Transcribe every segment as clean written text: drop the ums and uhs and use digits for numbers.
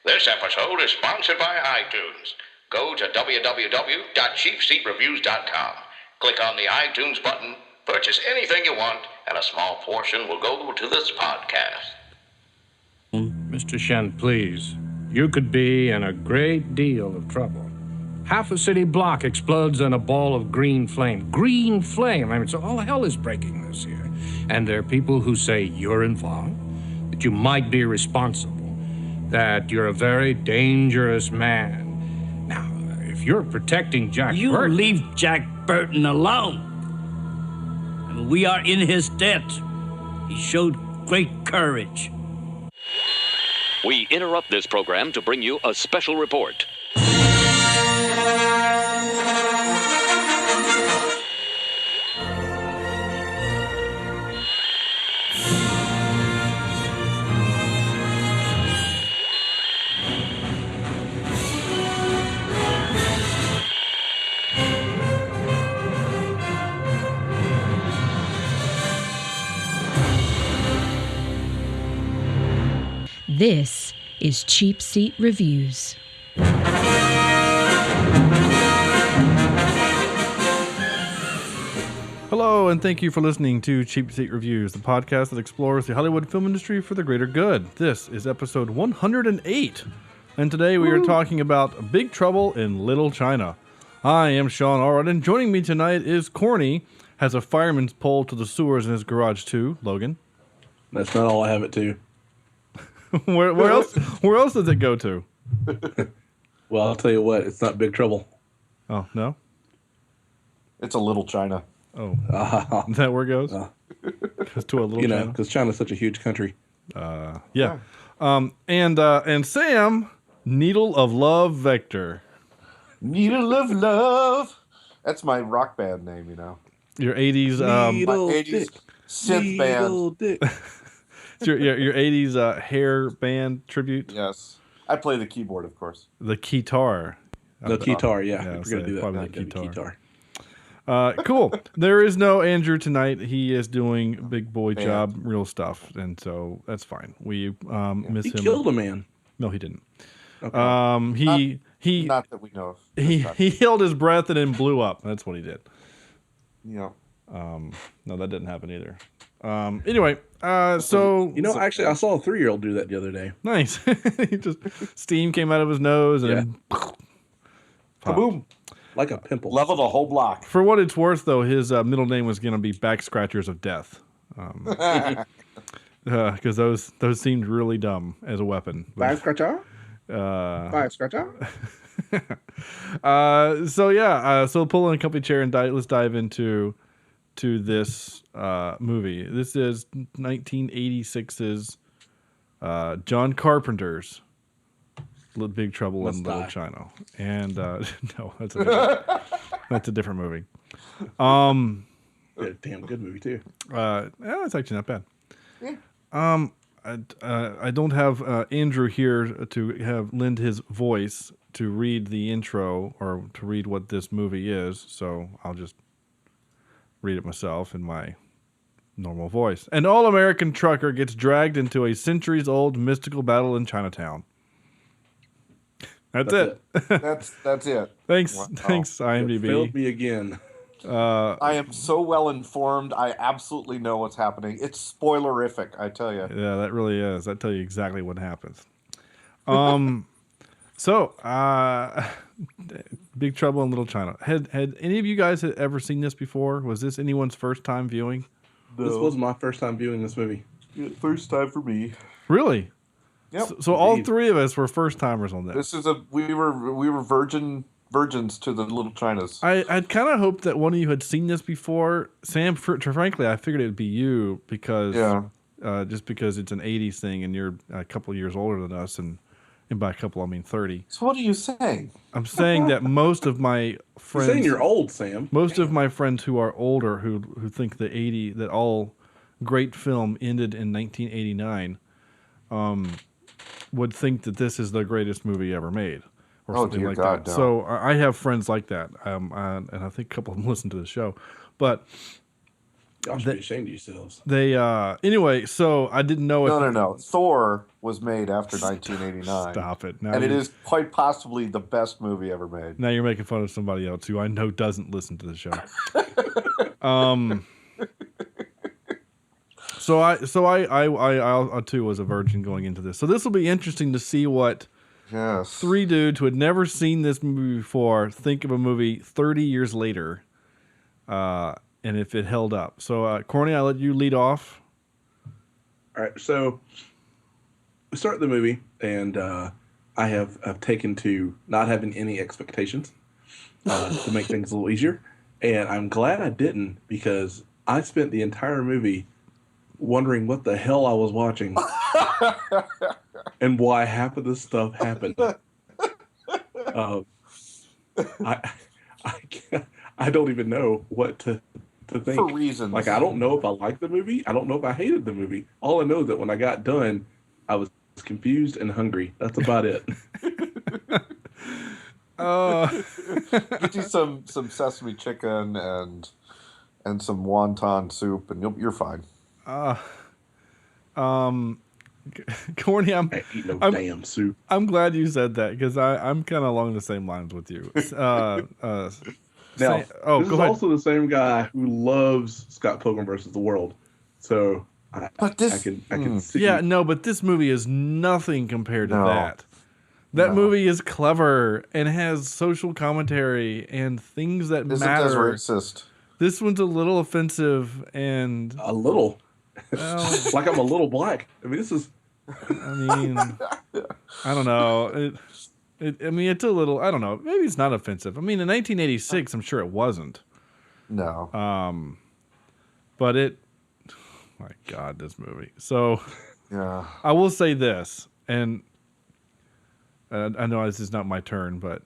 This episode is sponsored by iTunes. Go to www.cheapseatreviews.com. Click on the iTunes button, purchase anything you want, and a small portion will go to this podcast. Mr. Shen, please. You could be in a great deal of trouble. Half a city block explodes in a ball of green flame. Green flame! I mean, so all hell is breaking loose here. And there are people who say you're involved, that you might be responsible, that you're a very dangerous man. Now, if you're protecting Jack Burton... You leave Jack Burton alone. I mean, we are in his debt. He showed great courage. We interrupt this program to bring you a special report. This is Cheapseat Reviews. Hello, and thank you for listening to Cheapseat Reviews, the podcast that explores the Hollywood film industry for the greater good. This is episode 108, and today we are talking about Big Trouble in Little China. I am Shawn, alright, and joining me tonight is Corny, has a fireman's pole to the sewers in his garage too, Logan. That's not all I have it to. Where else does it go to? Well, I'll tell you what, it's not Big Trouble. Oh, no? It's a Little China. Oh, is that where it goes? Goes to a little you know, China? because China's such a huge country. Yeah. And Sam, Needle of Love Vector. Needle of Love. That's my rock band name, you know. Your 80s... my 80s synth band. Dick. It's your 80s hair band tribute? Yes. I play the keyboard, of course. The keytar. The guitar, yeah. Yeah, We're going to do that. probably the Gotta do guitar. Cool. There is no Andrew tonight. He is doing big boy job, real stuff, and so that's fine. We miss He him. killed a man. No, he didn't. Okay. He Not that we know of. he held his breath and then blew up. That's what he did. Yeah. No, that didn't happen either. Anyway, so You know, actually, I saw a 3-year-old do that the other day. nice. He just steam came out of his nose and then Kaboom. Like a pimple. Level the whole block. For what it's worth, though, his middle name was going to be Back Scratchers of Death, because those seemed really dumb as a weapon. Back scratcher? Back scratcher? So pull in a company chair and let's dive into this movie. This is 1986's John Carpenter's Big Trouble in Little China. And no, that's a different movie. Damn good movie too. It's actually not bad. Yeah. I don't have Andrew here to lend his voice to read the intro or to read what this movie is, so I'll just read it myself in my normal voice. An all-American trucker gets dragged into a centuries-old mystical battle in Chinatown. That's it. That's it. Thanks, Wow. thanks, IMDb. Failed me again. I am so well informed. I absolutely know what's happening. It's spoilerific, I tell you. Yeah, that really is. That tell you exactly what happens. Big Trouble in Little China. Had any of you guys ever seen this before? Was this anyone's first time viewing? This was my first time viewing this movie. First time for me. Really? Yep. So all three of us were first timers on this. This is we were virgins to the Little Chinas. I'd kind of hoped that one of you had seen this before. Sam, frankly, I figured it would be you because just because it's an 80s thing and you're a couple of years older than us, and by a couple I mean 30. So what are you saying? I'm saying that most of my friends... You're saying you're old, Sam. Most of my friends who are older, who think that all great film ended in 1989, would think that this is the greatest movie ever made, or something like that. No. So I have friends like that, and I think a couple of them listen to the show. But Y'all should be ashamed of yourselves. They anyway, so I didn't know if No. Thor was made after 1989. Stop it. Now And it is quite possibly the best movie ever made. Now you're making fun of somebody else who I know doesn't listen to the show. So I too was a virgin going into this. So this will be interesting to see what three dudes who had never seen this movie before think of a movie 30 years later, and if it held up. So Corny, I'll let you lead off. All right, so we start the movie, and I have taken to not having any expectations to make things a little easier, and I'm glad I didn't, because I spent the entire movie wondering what the hell I was watching and why half of this stuff happened. I don't even know what to think. For reasons. Like, I don't know if I liked the movie. I don't know if I hated the movie. All I know is that when I got done, I was confused and hungry. That's about it. Get you some sesame chicken and some wonton soup, and you're fine. Corny, I eat no damn soup. I'm glad you said that, because I'm kind of along the same lines with you. Now, this is also the same guy who loves Scott Pilgrim versus the World, so I can see. Yeah, no, but this movie is nothing compared to that. That movie is clever and has social commentary and things that matter. Racist. This one's a little offensive and a little. Like I'm a little black. I mean, this is. I mean, I don't know. I mean, it's a little. I don't know. Maybe it's not offensive. I mean, in 1986, I'm sure it wasn't. No. But it. My God, this movie. So. Yeah. I will say this, and I know this is not my turn, but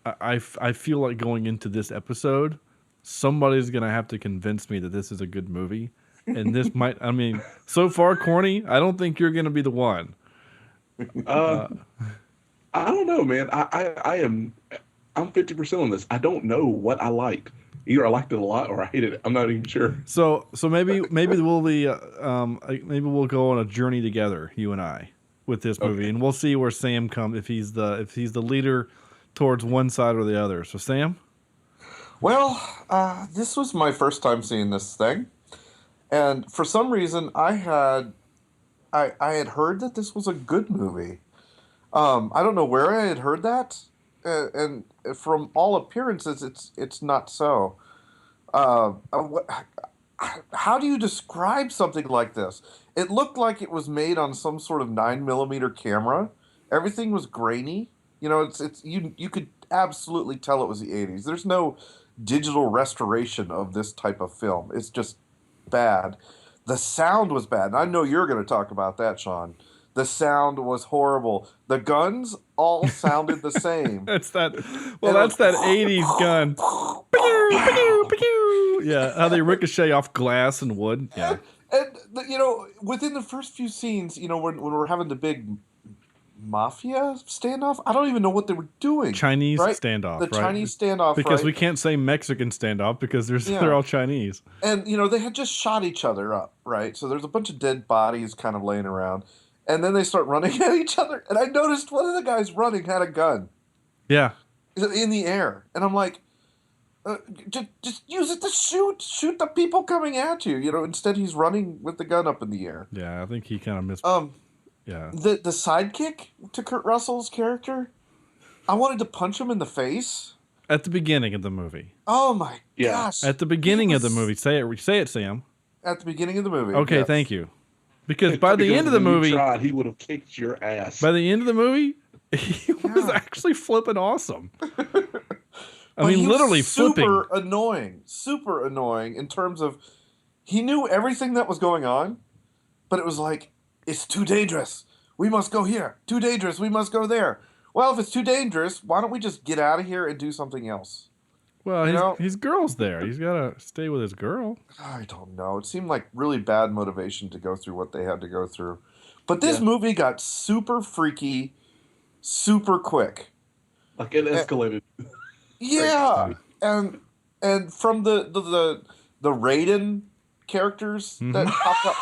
I feel like going into this episode, somebody's gonna have to convince me that this is a good movie. And this might, I mean, so far, Corny, I don't think you're going to be the one. I don't know, man. I'm 50% on this. I don't know what I liked. Either I liked it a lot or I hated it. I'm not even sure. So maybe we'll be maybe we'll go on a journey together, you and I, with this movie, and we'll see where Sam comes, if he's the leader towards one side or the other. So Sam? Well, this was my first time seeing this thing. And for some reason, I had heard that this was a good movie. I don't know where I had heard that, and from all appearances, it's not so. How do you describe something like this? It looked like it was made on some sort of 9mm camera. Everything was grainy. You know, you could absolutely tell it was the 80s. There's no digital restoration of this type of film. It's just bad. The sound was bad. And I know you're going to talk about that, Shawn. The sound was horrible. The guns all sounded the same. That's that 80s gun. Yeah, how they ricochet off glass and wood. Yeah. And within the first few scenes, when we're having the big mafia standoff, I don't even know what they were doing. Chinese standoff, the Chinese standoff, because we can't say Mexican standoff because they're all Chinese. And they had just shot each other up, right? So there's a bunch of dead bodies kind of laying around, and then they start running at each other. And I noticed one of the guys running had a gun. Yeah, in the air, and I'm like, just use it to shoot the people coming at you. Instead he's running with the gun up in the air. Yeah, I think he kind of missed. Yeah. The sidekick to Kurt Russell's character, I wanted to punch him in the face. At the beginning of the movie. Oh my gosh. At the beginning of the movie. Say it, Sam. At the beginning of the movie. Okay, thank you. Because by the end of the movie, he would have kicked your ass. By the end of the movie, he was actually flipping awesome. I mean, literally flipping. Super annoying in terms of he knew everything that was going on, but it was like, it's too dangerous. We must go here. Too dangerous. We must go there. Well, if it's too dangerous, why don't we just get out of here and do something else? Well, his girl's there. He's got to stay with his girl. I don't know. It seemed like really bad motivation to go through what they had to go through. But this movie got super freaky, super quick. Like it escalated. Yeah. And from the Raiden characters that pop up.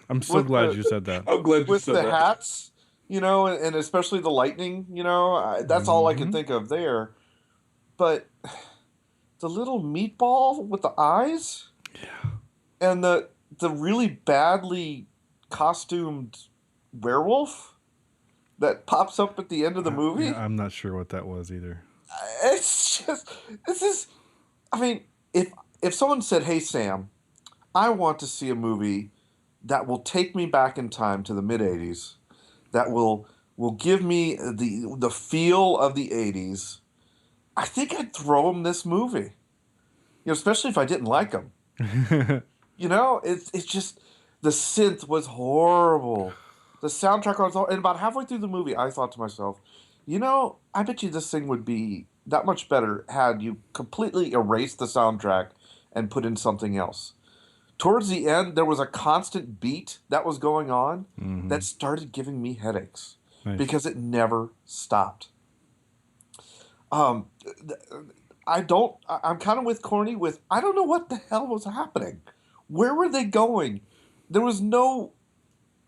I'm so glad you said that. I'm glad you With said the that. hats, and especially the lightning, that's all I can think of there. But the little meatball with the eyes, and the really badly costumed werewolf that pops up at the end of the movie. Yeah, I'm not sure what that was either. It's just if someone said, "Hey Sam, I want to see a movie that will take me back in time to the mid '80s, that will give me the feel of the '80s," I think I'd throw him this movie. Especially if I didn't like him. It's just the synth was horrible. The soundtrack was horrible. And about halfway through the movie, I thought to myself, I bet you this thing would be that much better had you completely erased the soundtrack and put in something else. Towards the end, there was a constant beat that was going on that started giving me headaches because it never stopped. I'm kind of with Corny with, I don't know what the hell was happening. Where were they going? There was no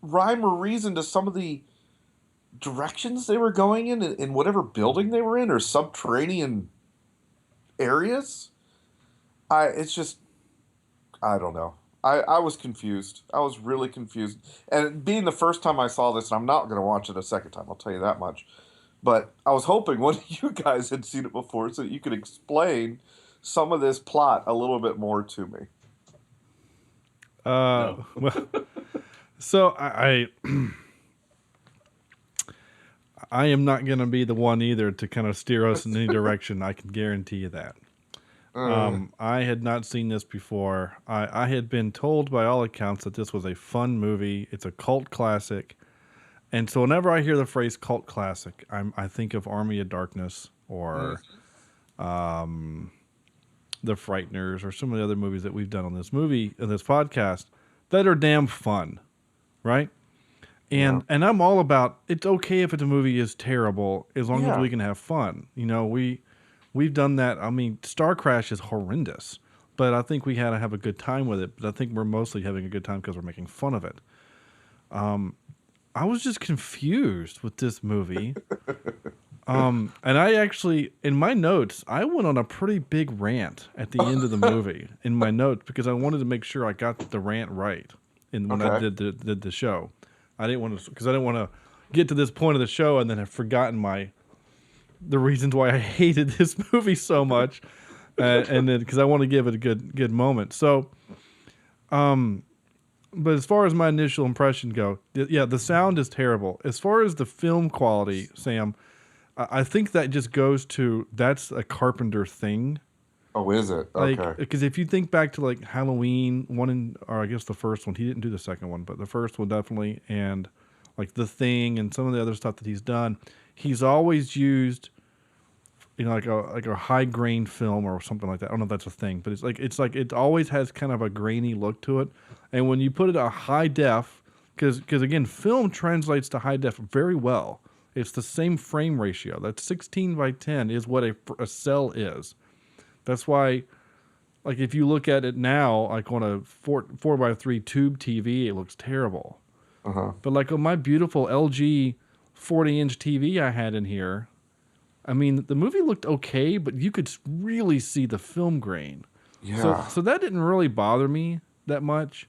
rhyme or reason to some of the directions they were going in whatever building they were in or subterranean areas. I don't know. I was confused. I was really confused. And being the first time I saw this, and I'm not going to watch it a second time, I'll tell you that much. But I was hoping one of you guys had seen it before so that you could explain some of this plot a little bit more to me. Well, so I am not going to be the one either to kind of steer us in any direction. I can guarantee you that. I had not seen this before. I had been told by all accounts that this was a fun movie. It's a cult classic. And so whenever I hear the phrase cult classic, I think of Army of Darkness or The Frighteners or some of the other movies that we've done on this podcast that are damn fun, right? And I'm all about, it's okay if the movie is terrible as long as we can have fun. We've done that. I mean, Star Crash is horrendous, but I think we had to have a good time with it. But I think we're mostly having a good time because we're making fun of it. I was just confused with this movie. And I actually, in my notes, I went on a pretty big rant at the end of the movie in my notes because I wanted to make sure I got the rant right when I did the show. I didn't want to get to this point of the show and then have forgotten the reasons why I hated this movie so much, and then because I want to give it a good moment. So, but as far as my initial impression go, the sound is terrible. As far as the film quality, Sam, I think that just goes to that's a Carpenter thing. Oh, is it? Okay. Because if you think back to like Halloween or I guess the first one, he didn't do the second one, but the first one definitely, and like The Thing and some of the other stuff that he's done, he's always used, like a high grain film or something like that. I don't know if that's a thing, but it's like it always has kind of a grainy look to it, and when you put it at high def, because again, film translates to high def very well. It's the same frame ratio. That 16:10 is what a cell is. That's why, like, if you look at it now, like on a 4:3 tube TV, it looks terrible. But like on my beautiful LG 40-inch TV I had in here, I mean, the movie looked okay, but you could really see the film grain. Yeah. So that didn't really bother me that much.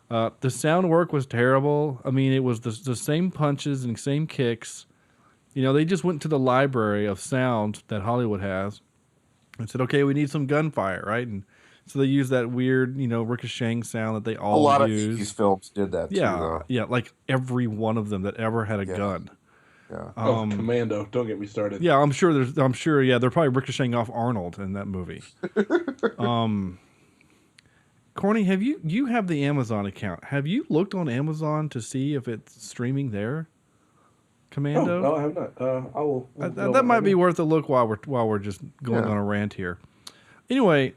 The sound work was terrible. I mean, it was the same punches and same kicks. They just went to the library of sound that Hollywood has and said, okay, we need some gunfire, right? And so they used that weird, ricocheting sound that they all use. A lot of these films did that too, though. Yeah, like every one of them that ever had a gun. Yeah. Commando, don't get me started. Yeah, I'm sure they're probably ricocheting off Arnold in that movie. Corny, you have the Amazon account. Have you looked on Amazon to see if it's streaming there? Commando? No, I have not. I will. That might be worth a look while we're just going on a rant here. Anyway,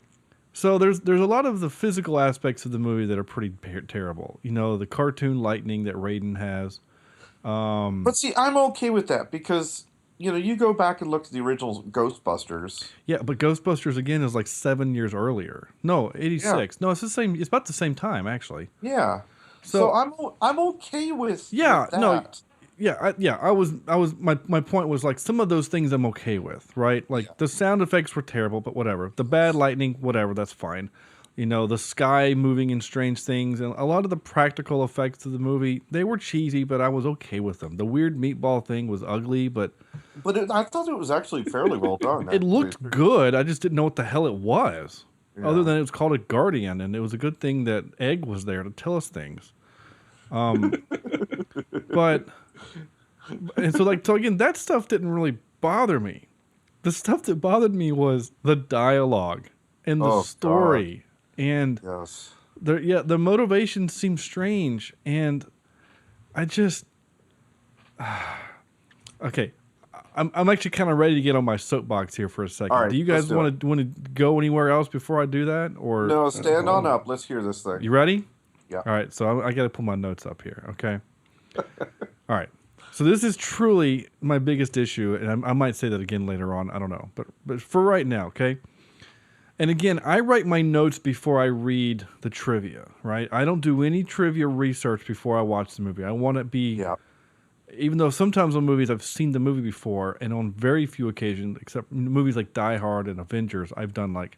so there's a lot of the physical aspects of the movie that are pretty terrible. The cartoon lightning that Raiden has. But see, I'm okay with that because you go back and look at the original Ghostbusters. Yeah, but Ghostbusters again is like 7 years earlier. No, 86. No, it's the same. It's about the same time actually. Yeah. So I'm okay with yeah, that. no, yeah, I was my point was like some of those things I'm okay with, right? Like the sound effects were terrible, but whatever. The bad lightning, whatever, that's fine. The sky moving in strange things, and a lot of the practical effects of the movie, they were cheesy, but I was okay with them. The weird meatball thing was ugly, but I thought it was actually fairly well done. it looked good. I just didn't know what the hell it was, other than it was called a Guardian, and it was a good thing that Egg was there to tell us things. But and so again, that stuff didn't really bother me. The stuff that bothered me was the dialogue and the story. God. And yes, the motivation seems strange, and I just okay. I'm actually kind of ready to get on my soapbox here for a second. All right, do you guys want to go anywhere else before I do that, or no? Stand on up. Let's hear this thing. You ready? Yeah. All right. So I got to pull my notes up here. Okay. All right. So this is truly my biggest issue, and I might say that again later on. I don't know, but for right now, okay. And again, I write my notes before I read the trivia, right? I don't do any trivia research before I watch the movie. I want to be, even though sometimes on movies I've seen the movie before, and on very few occasions, except movies like Die Hard and Avengers, I've done like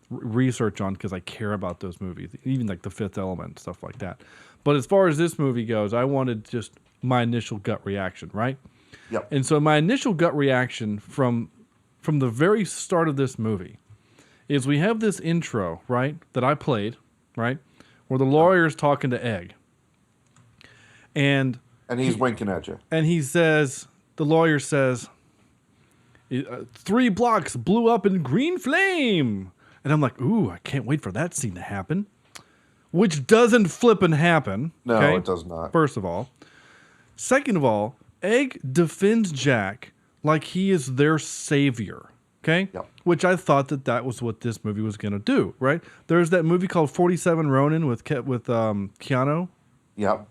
research on because I care about those movies, even like The Fifth Element, stuff like that. But as far as this movie goes, I wanted just my initial gut reaction, right? Yep. And so my initial gut reaction from the very start of this movie is we have this intro, right, that I played, right, where the lawyer's talking to Egg. And he's winking at you. And the lawyer says, 3 blocks blew up in green flame. And I'm like, ooh, I can't wait for that scene to happen. Which doesn't flippin' happen. No, okay? It does not. First of all. Second of all, Egg defends Jack like he is their savior. Okay? Yep. Which I thought that was what this movie was going to do, right? There's that movie called 47 Ronin with Keanu. Yep.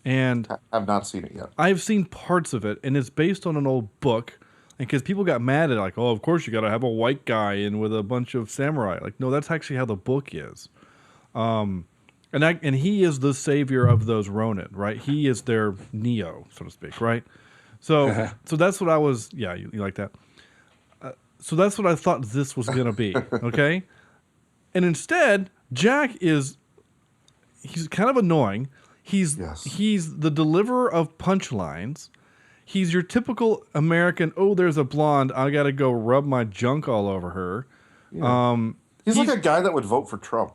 And I've not seen it yet. I've seen parts of it, and it's based on an old book. And because people got mad at it, like, oh, of course you got to have a white guy in with a bunch of samurai. Like, no, that's actually how the book is. And he is the savior of those Ronin, right? He is their Neo, so to speak, right? So that's what I was. Yeah, you like that. So that's what I thought this was going to be, okay? And instead, Jack he's kind of annoying. He's the deliverer of punchlines. He's your typical American, oh, there's a blonde, I got to go rub my junk all over her. Yeah. He's like a guy that would vote for Trump.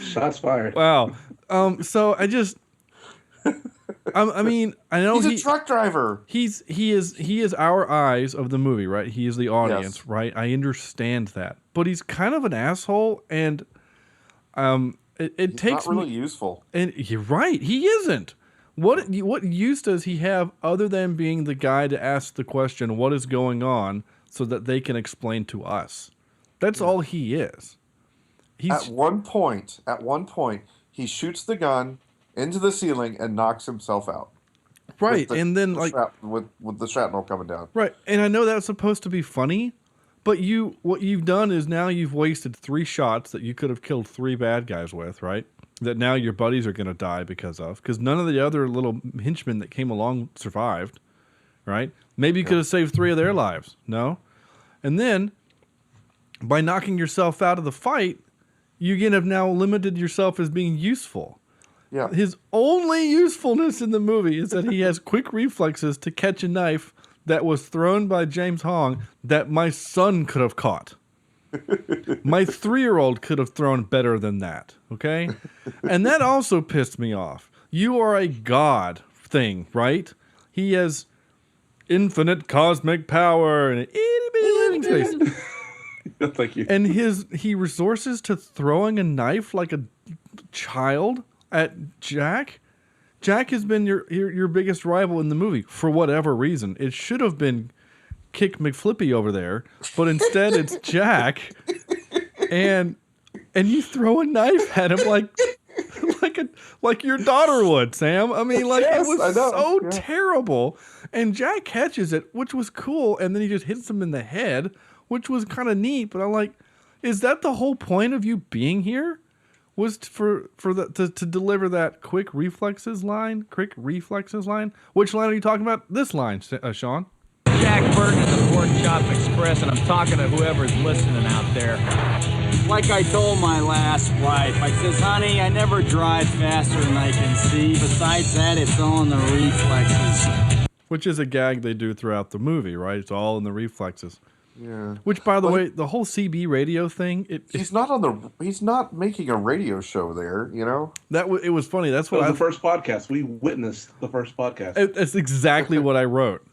Shots fired. Wow. So I just... I mean, I know he's a truck driver. He is our eyes of the movie, right? He is the audience, right? I understand that, but he's kind of an asshole, and it takes not really useful. And you're right, he isn't. What use does he have other than being the guy to ask the question, "What is going on?" so that they can explain to us? That's all he is. At one point, he shoots the gun into the ceiling and knocks himself out. Right, and then with the shrapnel coming down. Right, and I know that's supposed to be funny, but what you've done is now you've wasted 3 shots that you could have killed 3 bad guys with, right? That now your buddies are going to die because none of the other little henchmen that came along survived, right? Maybe you could have saved 3 of their lives, no? And then, by knocking yourself out of the fight, you again have now limited yourself as being useful. Yeah. His only usefulness in the movie is that he has quick reflexes to catch a knife that was thrown by James Hong that my son could have caught. My 3-year-old could have thrown better than that, okay? And that also pissed me off. You are a god thing, right? He has infinite cosmic power and an itty-bitty living space. Thank you. And he resources to throwing a knife like a child at Jack. Jack has been your biggest rival in the movie for whatever reason. It should have been Kick McFlippy over there, but instead it's Jack. And you throw a knife at him like like your daughter would, Sam. I mean, like Yes, it was I know. so Yeah. terrible. And Jack catches it, which was cool, and then he just hits him in the head, which was kind of neat. But I'm like, is that the whole point of you being here? Was to deliver that quick reflexes line? Which line are you talking about? This line, Shawn. Jack Burton of the Pork Chop Express, and I'm talking to whoever's listening out there. Like I told my last wife, I says, honey, I never drive faster than I can see. Besides that, it's all in the reflexes. Which is a gag they do throughout the movie, right? It's all in the reflexes. Yeah. Which, by the way, the whole CB radio thing, he's not making a radio show there, you know? It was funny. That's what the first podcast. We witnessed the first podcast. It's exactly what I wrote.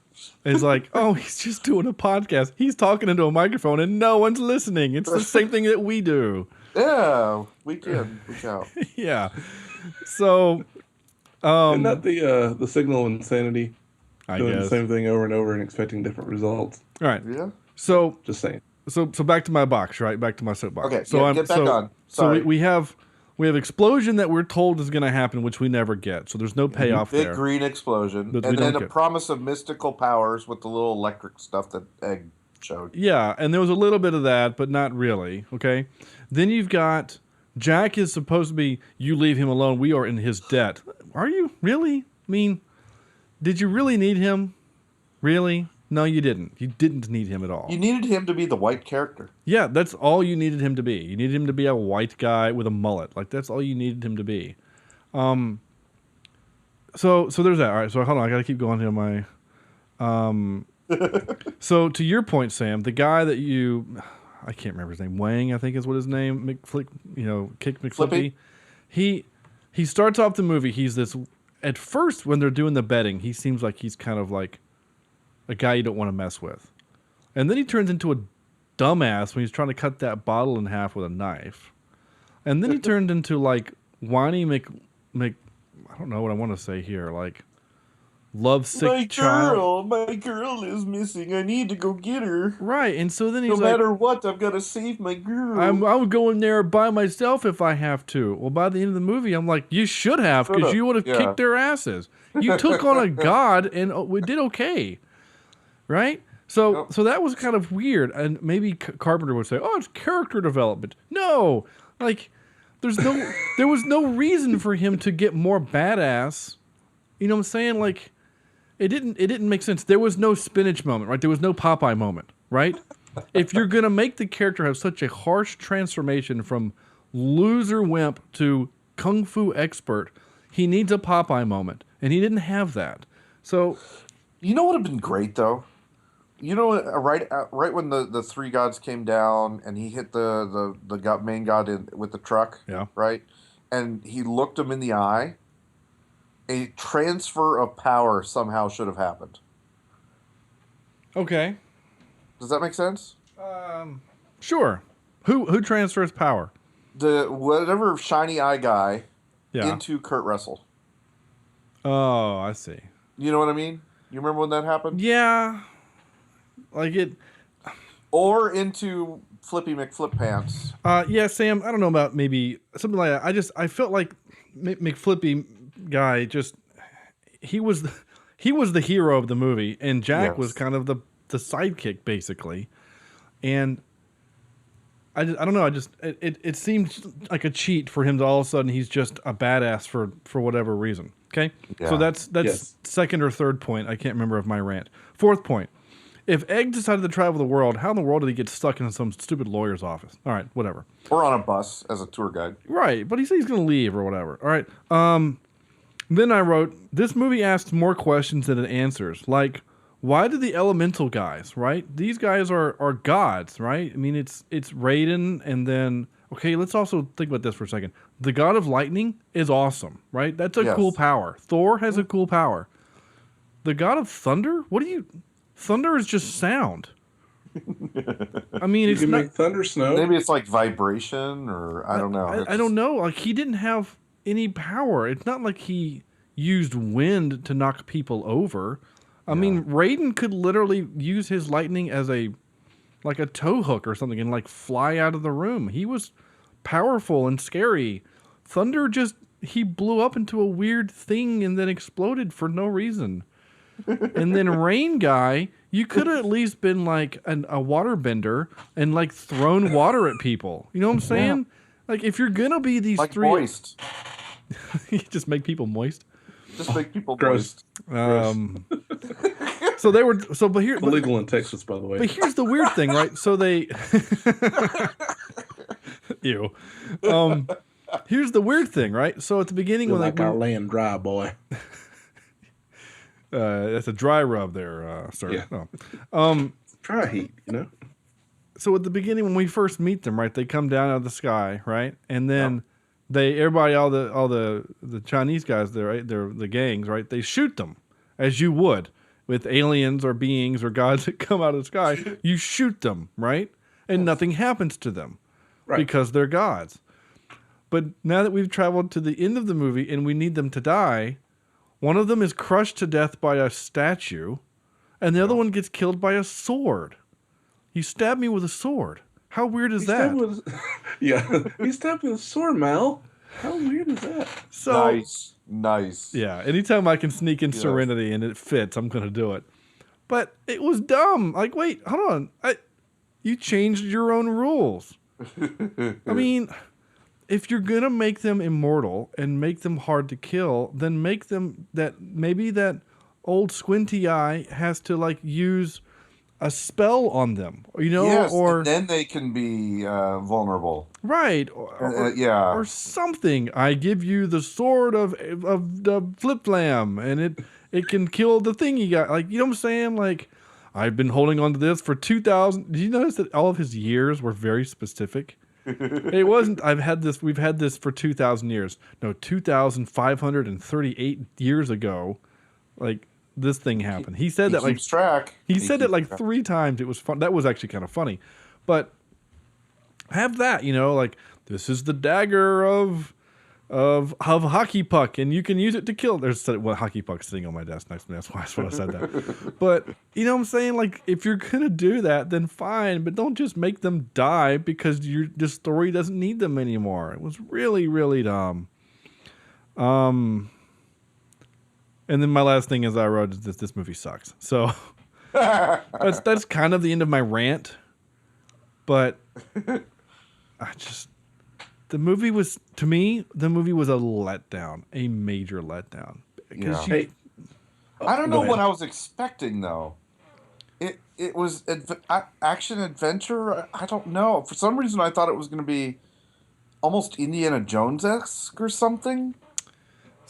It's like, oh, he's just doing a podcast. He's talking into a microphone and no one's listening. It's the same thing that we do. Yeah, we can. We can. Yeah. So, isn't that the signal insanity? I doing guess the same thing over and over and expecting different results. All right. Yeah. So just saying. So back to my box, right? Back to my soapbox. Okay. So get back on. Sorry. So we have explosion that we're told is going to happen, which we never get. So there's no payoff Big there. green explosion, But and then a promise of mystical powers with the little electric stuff that Egg showed. Yeah, and there was a little bit of that, but not really. Okay. Then you've got Jack is supposed to be. You leave him alone. We are in his debt. Are you really? I mean, did you really need him? Really? No, you didn't. You didn't need him at all. You needed him to be the white character. Yeah, that's all you needed him to be. You needed him to be a white guy with a mullet. Like, that's all you needed him to be. So there's that. All right, so hold on. I got to keep going to my... So to your point, Sam, the guy that you... I can't remember his name. Wang, I think is what his name. McFlip, Kick McFlippy. He starts off the movie. He's this... At first, when they're doing the betting, he seems like he's kind of like a guy you don't want to mess with. And then he turns into a dumbass when he's trying to cut that bottle in half with a knife. And then he turned into like whiny I don't know what I want to say here, like lovesick child. My girl is missing. I need to go get her. Right, and so then he's no matter what, I've got to save my girl. I'm going there by myself if I have to. Well, by the end of the movie, I'm like, you should have, because you would have kicked their asses. You took on a god, and we did okay. Right? So that was kind of weird, and maybe Carpenter would say, "Oh, it's character development." No, like there was no reason for him to get more badass. You know what I'm saying? Like it didn't make sense. There was no spinach moment, right? There was no Popeye moment, right? If you're gonna make the character have such a harsh transformation from loser wimp to kung fu expert, he needs a Popeye moment, and he didn't have that. So, you know what would have been great though? You know, right when the three gods came down and he hit the main god with the truck, yeah, right, and he looked him in the eye. A transfer of power somehow should have happened. Okay, does that make sense? Sure. Who transfers power? The whatever shiny eye guy into Kurt Russell. Oh, I see. You know what I mean? You remember when that happened? Yeah. Like it, or into Flippy McFlip pants. Yeah, Sam. I don't know about maybe something like that. I felt like McFlippy guy he was the hero of the movie, and Jack was kind of the sidekick basically. And I don't know. It seemed like a cheat for him to all of a sudden he's just a badass for whatever reason. Okay, so that's second or third point. I can't remember of my rant. Fourth point. If Egg decided to travel the world, how in the world did he get stuck in some stupid lawyer's office? All right, whatever. Or on a bus as a tour guide. Right, but he said he's going to leave or whatever. All right. Then I wrote, this movie asks more questions than it answers. Like, why did the elemental guys, right? These guys are gods, right? I mean, it's Raiden, and then, okay, let's also think about this for a second. The god of lightning is awesome, right? That's a cool power. Thor has a cool power. The god of thunder? Thunder is just sound. I mean, you can make thunder snow. Maybe it's like vibration, or I don't know. I don't know. Like, he didn't have any power. It's not like he used wind to knock people over. I mean, Raiden could literally use his lightning as a tow hook or something and like fly out of the room. He was powerful and scary. Thunder just he blew up into a weird thing and then exploded for no reason. And then Rain Guy, you could have at least been like a waterbender and like thrown water at people. You know what I'm saying? Yeah. Like if you're gonna be these like three, moist. You just make people moist. Just make people moist. So they were but here illegal in Texas, by the way. But here's the weird thing, right? So they, ew. Here's the weird thing, right? So at the beginning, when like our laying dry, boy. That's a dry rub there, sir. Yeah. Oh. Dry heat, you know. So at the beginning, when we first meet them, right, they come down out of the sky, right, and then all the Chinese guys there, right, they're the gangs, right, they shoot them as you would with aliens or beings or gods that come out of the sky. You shoot them, right, and nothing happens to them, right, because they're gods. But now that we've traveled to the end of the movie and we need them to die, one of them is crushed to death by a statue, and the other one gets killed by a sword. He stabbed me with a sword. How weird is that? He stabbed me with a sword, Mel. How weird is that? So nice. Yeah, anytime I can sneak in Serenity and it fits, I'm going to do it. But it was dumb. Like, wait, hold on. You changed your own rules. I mean, if you're going to make them immortal and make them hard to kill, then make them maybe that old squinty eye has to like use a spell on them, you know, yes, or and then they can be vulnerable, right? Or something. I give you the sword of the Flip Flam, and it can kill the thing you got. Like, you know what I'm saying? Like, I've been holding on to this for 2,000. Did you notice that all of his years were very specific? It wasn't. We've had this for 2,000 years. No, 2,538 years ago. Like. This thing happened. He said that like track. He said it like 3 times. It was fun. That was actually kind of funny. But have that, you know, like this is the dagger of hockey puck, and you can use it to kill. There's hockey puck sitting on my desk next to me. That's why I said that. But you know what I'm saying? Like if you're gonna do that, then fine. But don't just make them die because the story doesn't need them anymore. It was really, really dumb. And then my last thing is I wrote is this movie sucks. So that's kind of the end of my rant. But the movie was, to me, a letdown, a major letdown. Yeah. I don't know what I was expecting though. It was action adventure. I don't know. For some reason, I thought it was going to be almost Indiana Jones-esque or something.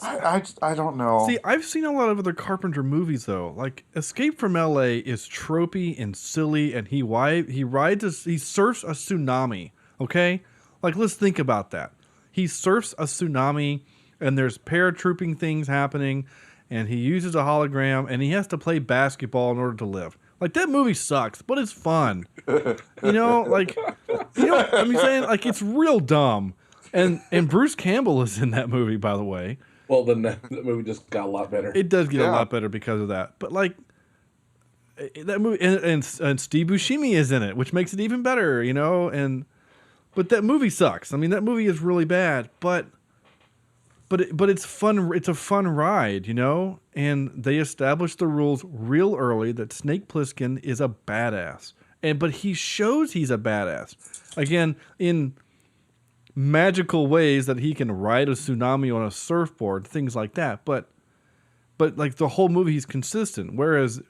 I don't know. See, I've seen a lot of other Carpenter movies though. Like Escape from L.A. is tropey and silly, and he surfs a tsunami. Okay, like let's think about that. He surfs a tsunami, and there's paratrooping things happening, and he uses a hologram, and he has to play basketball in order to live. Like that movie sucks, but it's fun. You know, like I'm saying, like it's real dumb. And Bruce Campbell is in that movie, by the way. Well, then that movie just got a lot better. It does get a lot better because of that. But like that movie, and Steve Buscemi is in it, which makes it even better, you know. But that movie sucks. I mean, that movie is really bad. But it's fun. It's a fun ride, you know. And they established the rules real early that Snake Plissken is a badass, but he shows he's a badass again in magical ways that he can ride a tsunami on a surfboard, things like that. But like the whole movie, he's consistent. Whereas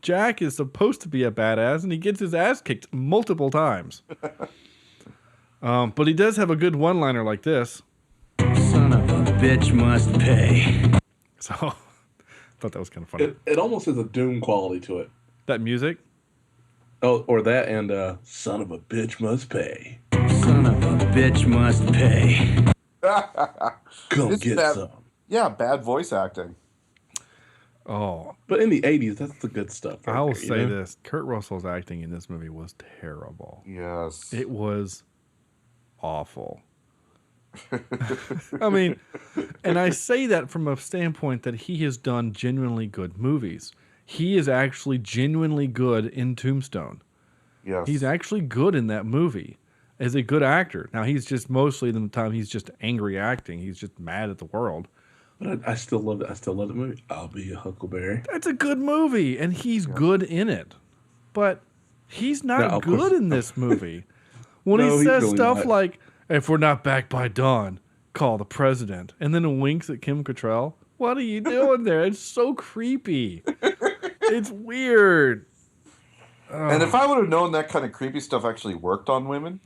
Jack is supposed to be a badass, and he gets his ass kicked multiple times. But he does have a good one-liner like this. Son of a bitch must pay. So, I thought that was kind of funny. It almost has a Doom quality to it. That music? Oh, or that and son of a bitch must pay. Son of a bitch must pay. Come get some. Yeah, bad voice acting. Oh. But in the 80s, that's the good stuff. Right, I will say this. Kurt Russell's acting in this movie was terrible. Yes. It was awful. I mean, and I say that from a standpoint that he has done genuinely good movies. He is actually genuinely good in Tombstone. Yes. He's actually good in that movie. as a good actor. Now he's just mostly the time he's just angry acting. He's just mad at the world. But I still love it. I still love the movie. I'll be a Huckleberry. That's a good movie, and he's good in it. But he's not good in this movie. When he says really stuff like, if we're not back by dawn, call the president. And then winks at Kim Cattrall. What are you doing there? It's so creepy. It's weird. And if I would have known that kind of creepy stuff actually worked on women,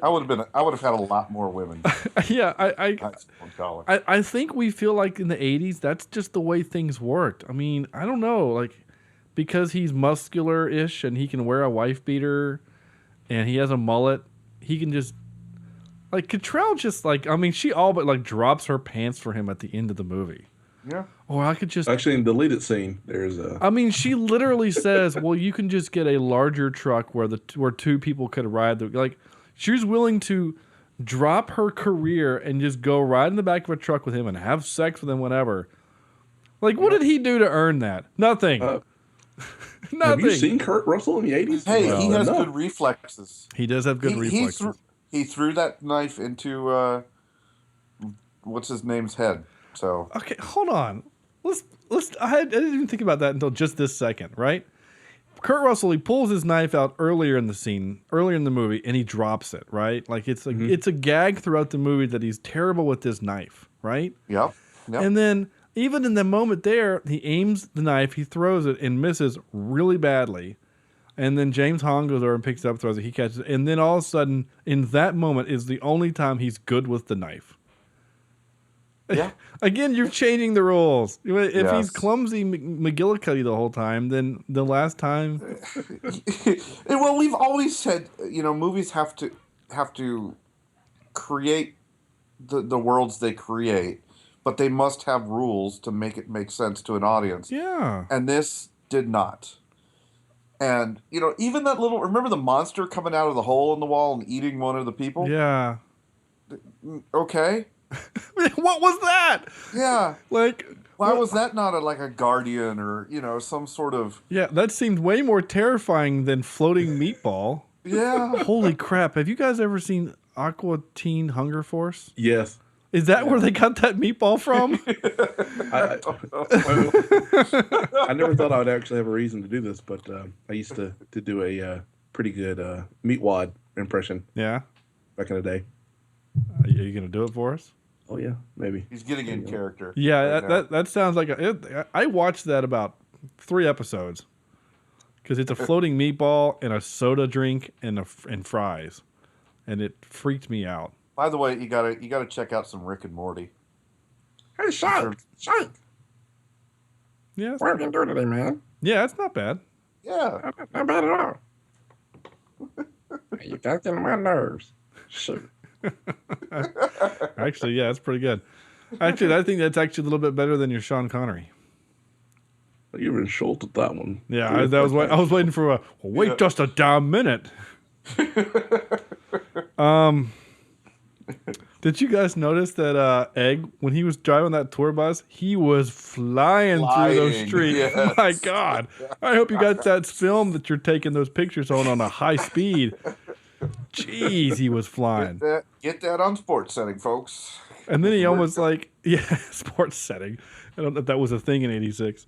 I would have had a lot more women. Yeah, I think we feel like in the 80s, that's just the way things worked. I mean, I don't know, like, because he's muscular-ish and he can wear a wife beater and he has a mullet, he can just, like, Cattrall just, like, I mean, she all but, like, drops her pants for him at the end of the movie. Yeah. Or I could just... Actually, in the deleted scene, there's a... I mean, she literally says, well, you can just get a larger truck where two people could ride. Like, she was willing to drop her career and just go ride in the back of a truck with him and have sex with him whenever. Like, what did he do to earn that? Nothing. Nothing. Have you seen Kurt Russell in the 80s? Hey, he has good reflexes. He does have good reflexes. He threw that knife into, what's his name's head. So okay, hold on. Let's. I didn't even think about that until just this second, right? Kurt Russell, he pulls his knife out earlier in the movie, and he drops it, right? Like it's a gag throughout the movie that he's terrible with this knife, right? Yep. And then even in the moment there, he aims the knife, he throws it, and misses really badly. And then James Hong goes over and picks it up, throws it, he catches it, and then all of a sudden, in that moment, is the only time he's good with the knife. Yeah. Again, you're changing the rules. If he's clumsy McGillicuddy the whole time, then the last time. Well, we've always said, movies have to create the worlds they create, but they must have rules to make it make sense to an audience. Yeah. And this did not. And even that remember the monster coming out of the hole in the wall and eating one of the people? Yeah. Okay. What was that? Yeah. Like, why was that not a guardian or, some sort of... Yeah, that seemed way more terrifying than floating meatball. Yeah. Holy crap. Have you guys ever seen Aqua Teen Hunger Force? Yes. Is that where they got that meatball from? I never thought I would actually have a reason to do this, but I used to do a pretty good meatwad impression. Yeah? Back in the day. Are you going to do it for us? Oh, yeah, maybe. He's getting in character. Yeah, that sounds like... I watched that about 3 episodes. Because it's a floating meatball and a soda drink and fries. And it freaked me out. By the way, you gotta check out some Rick and Morty. Hey, Shake! Yeah. What are you doing today, man? Yeah, it's not bad. Yeah. Not bad at all. You got getting my nerves. Shoot. Actually, yeah, it's pretty good. Actually, I think that's actually a little bit better than your Sean Connery. You insulted that one. Yeah, I was waiting for wait just a damn minute. Did you guys notice that Egg, when he was driving that tour bus, he was flying through those streets? Yes. My God. I hope you got that film that you're taking those pictures on a high speed. Jeez, he was flying. Get that on sports setting, folks. And then he almost sports setting. I don't know if that was a thing in '86.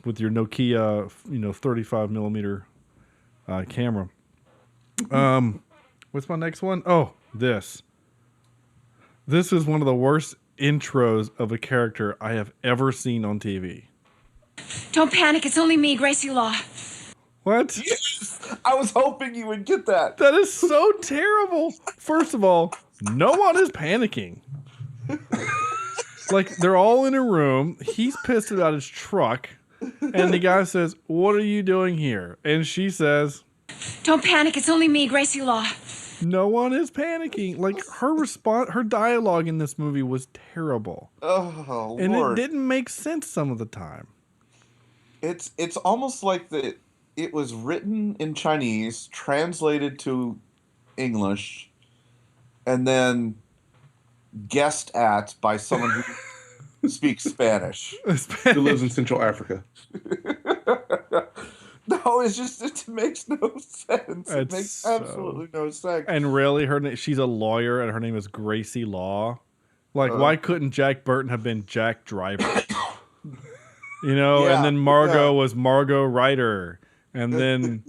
With your Nokia, 35 millimeter camera. What's my next one? Oh, this. This is one of the worst intros of a character I have ever seen on TV. Don't panic. It's only me, Gracie Law. What? Yes! I was hoping you would get that. That is so terrible. First of all, no one is panicking. Like, they're all in a room. He's pissed about his truck. And the guy says, "What are you doing here?" And she says, "Don't panic. It's only me, Gracie Law." No one is panicking. Like, her dialogue in this movie was terrible. Oh, and Lord. It didn't make sense some of the time. It's almost like it was written in Chinese, translated to English, and then guessed at by someone who speaks Spanish. Who lives in Central Africa. No, No, it makes no sense. It makes absolutely no sense. And really, she's a lawyer, and her name is Gracie Law. Like, why couldn't Jack Burton have been Jack Driver? And then Margot was Margot Ryder, and then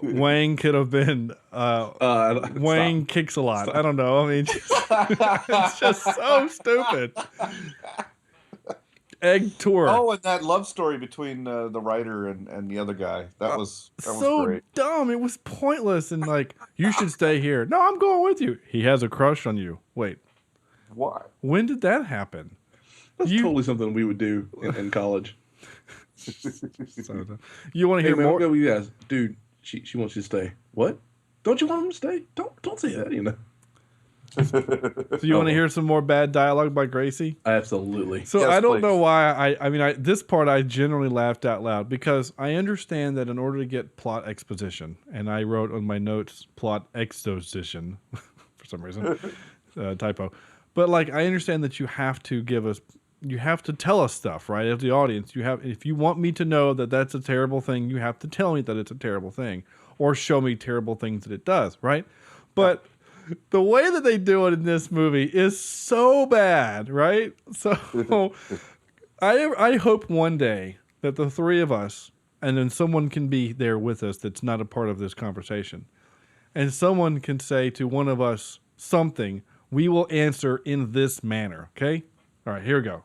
Wang could have been Wang Kicks a Lot. I don't know. I mean, it's just so stupid. Egg Tour. Oh, and that love story between the writer and the other guy. That was so great. Dumb. It was pointless. And like, you should stay here. No, I'm going with you. He has a crush on you. Wait. What? When did that happen? That's totally something we would do in college. You want to hear more? I'll go with you guys. Dude, she wants you to stay. What? Don't you want him to stay? Don't say that, So you want to hear some more bad dialogue by Gracie? Absolutely. So yes, I don't know why this part I generally laughed out loud because I understand that in order to get plot exposition, and I wrote on my notes plot exposition for some reason, typo. But like I understand that you have to tell us stuff, right? As the audience, if you want me to know that that's a terrible thing, you have to tell me that it's a terrible thing, or show me terrible things that it does, right? But the way that they do it in this movie is so bad, right? So I hope one day that the three of us, and then someone can be there with us that's not a part of this conversation, and someone can say to one of us something, we will answer in this manner, okay? All right, here we go.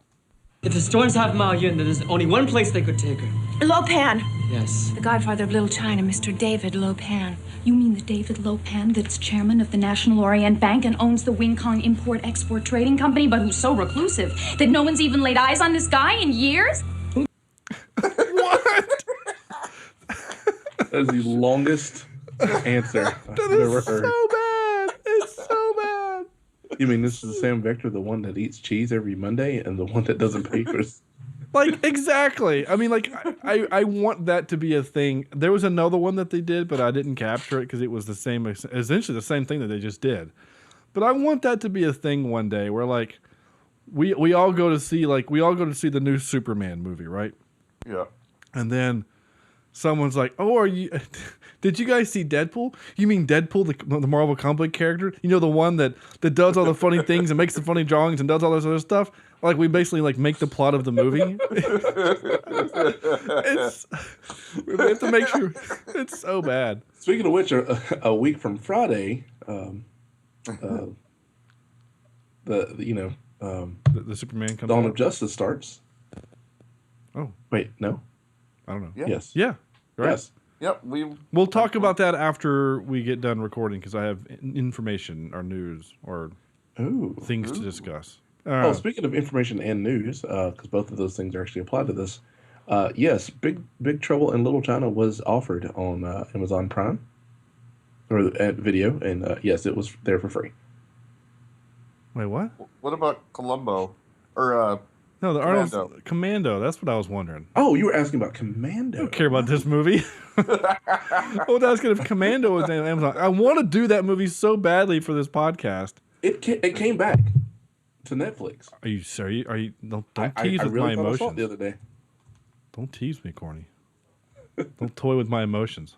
If the storms have Mao Yun, then there's only one place they could take her. Lo Pan. Yes. The godfather of Little China, Mr. David Lo Pan. You mean the David Lo Pan that's chairman of the National Orient Bank and owns the Wing Kong Import-Export Trading Company, but who's so reclusive that no one's even laid eyes on this guy in years? What? That is the longest answer I've ever heard. So bad. It's so bad. You mean this is the Sam Vector, the one that eats cheese every Monday and the one that doesn't pay for his... Like, exactly. I mean, like, I want that to be a thing. There was another one that they did, but I didn't capture it because it was essentially the same thing that they just did. But I want that to be a thing one day where, like, we all go to see the new Superman movie, right? Yeah. And then someone's like, "Oh, did you guys see Deadpool? You mean Deadpool, the Marvel comic character? You know, the one that does all the funny things and makes the funny drawings and does all this other stuff? Like, we basically, like, make the plot of the movie." We have to make sure. It's so bad. Speaking of which, a week from Friday, the Superman comes Dawn out? of Justice starts. Oh. Wait, no. I don't know. Yeah. Yes. Yeah. Right. Yes. Yep. We'll talk about that after we get done recording because I have information or news or things to discuss. Speaking of information and news, because both of those things are actually applied to this, yes, Big Trouble in Little China was offered on Amazon Prime or Video, and yes, it was there for free. Wait, what? What about Columbo? Or no, the Commando. Arnold's Commando. That's what I was wondering. Oh, you were asking about Commando. I don't care about this movie. I was asking if Commando was on Amazon. I want to do that movie so badly for this podcast. It came back to Netflix. Are you serious? Don't tease I with really my thought I saw it emotions. the other day. Don't tease me, Corny. Don't toy with my emotions.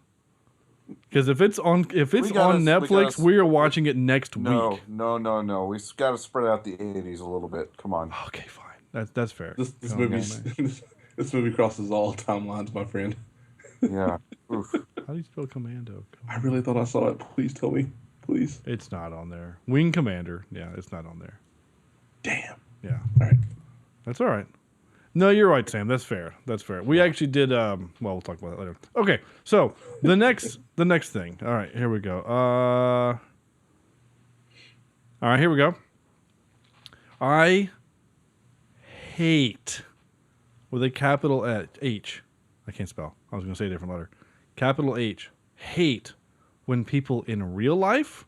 Because if it's on Netflix, we are watching it next week. No. We got to spread out the 80s a little bit. Come on. Okay, fine. That's fair. This movie crosses all timelines, my friend. Yeah. Oof. How do you spell Commando? I really thought I saw it. Please tell me. Please. It's not on there. Wing Commander. Yeah, it's not on there. Damn. Yeah. All right. That's all right. No, you're right, Sam. That's fair. We actually did. Well, we'll talk about that later. Okay. So the next thing. All right. Here we go. All right. Here we go. I hate with a capital H. I can't spell. I was going to say a different letter. Capital H. Hate when people in real life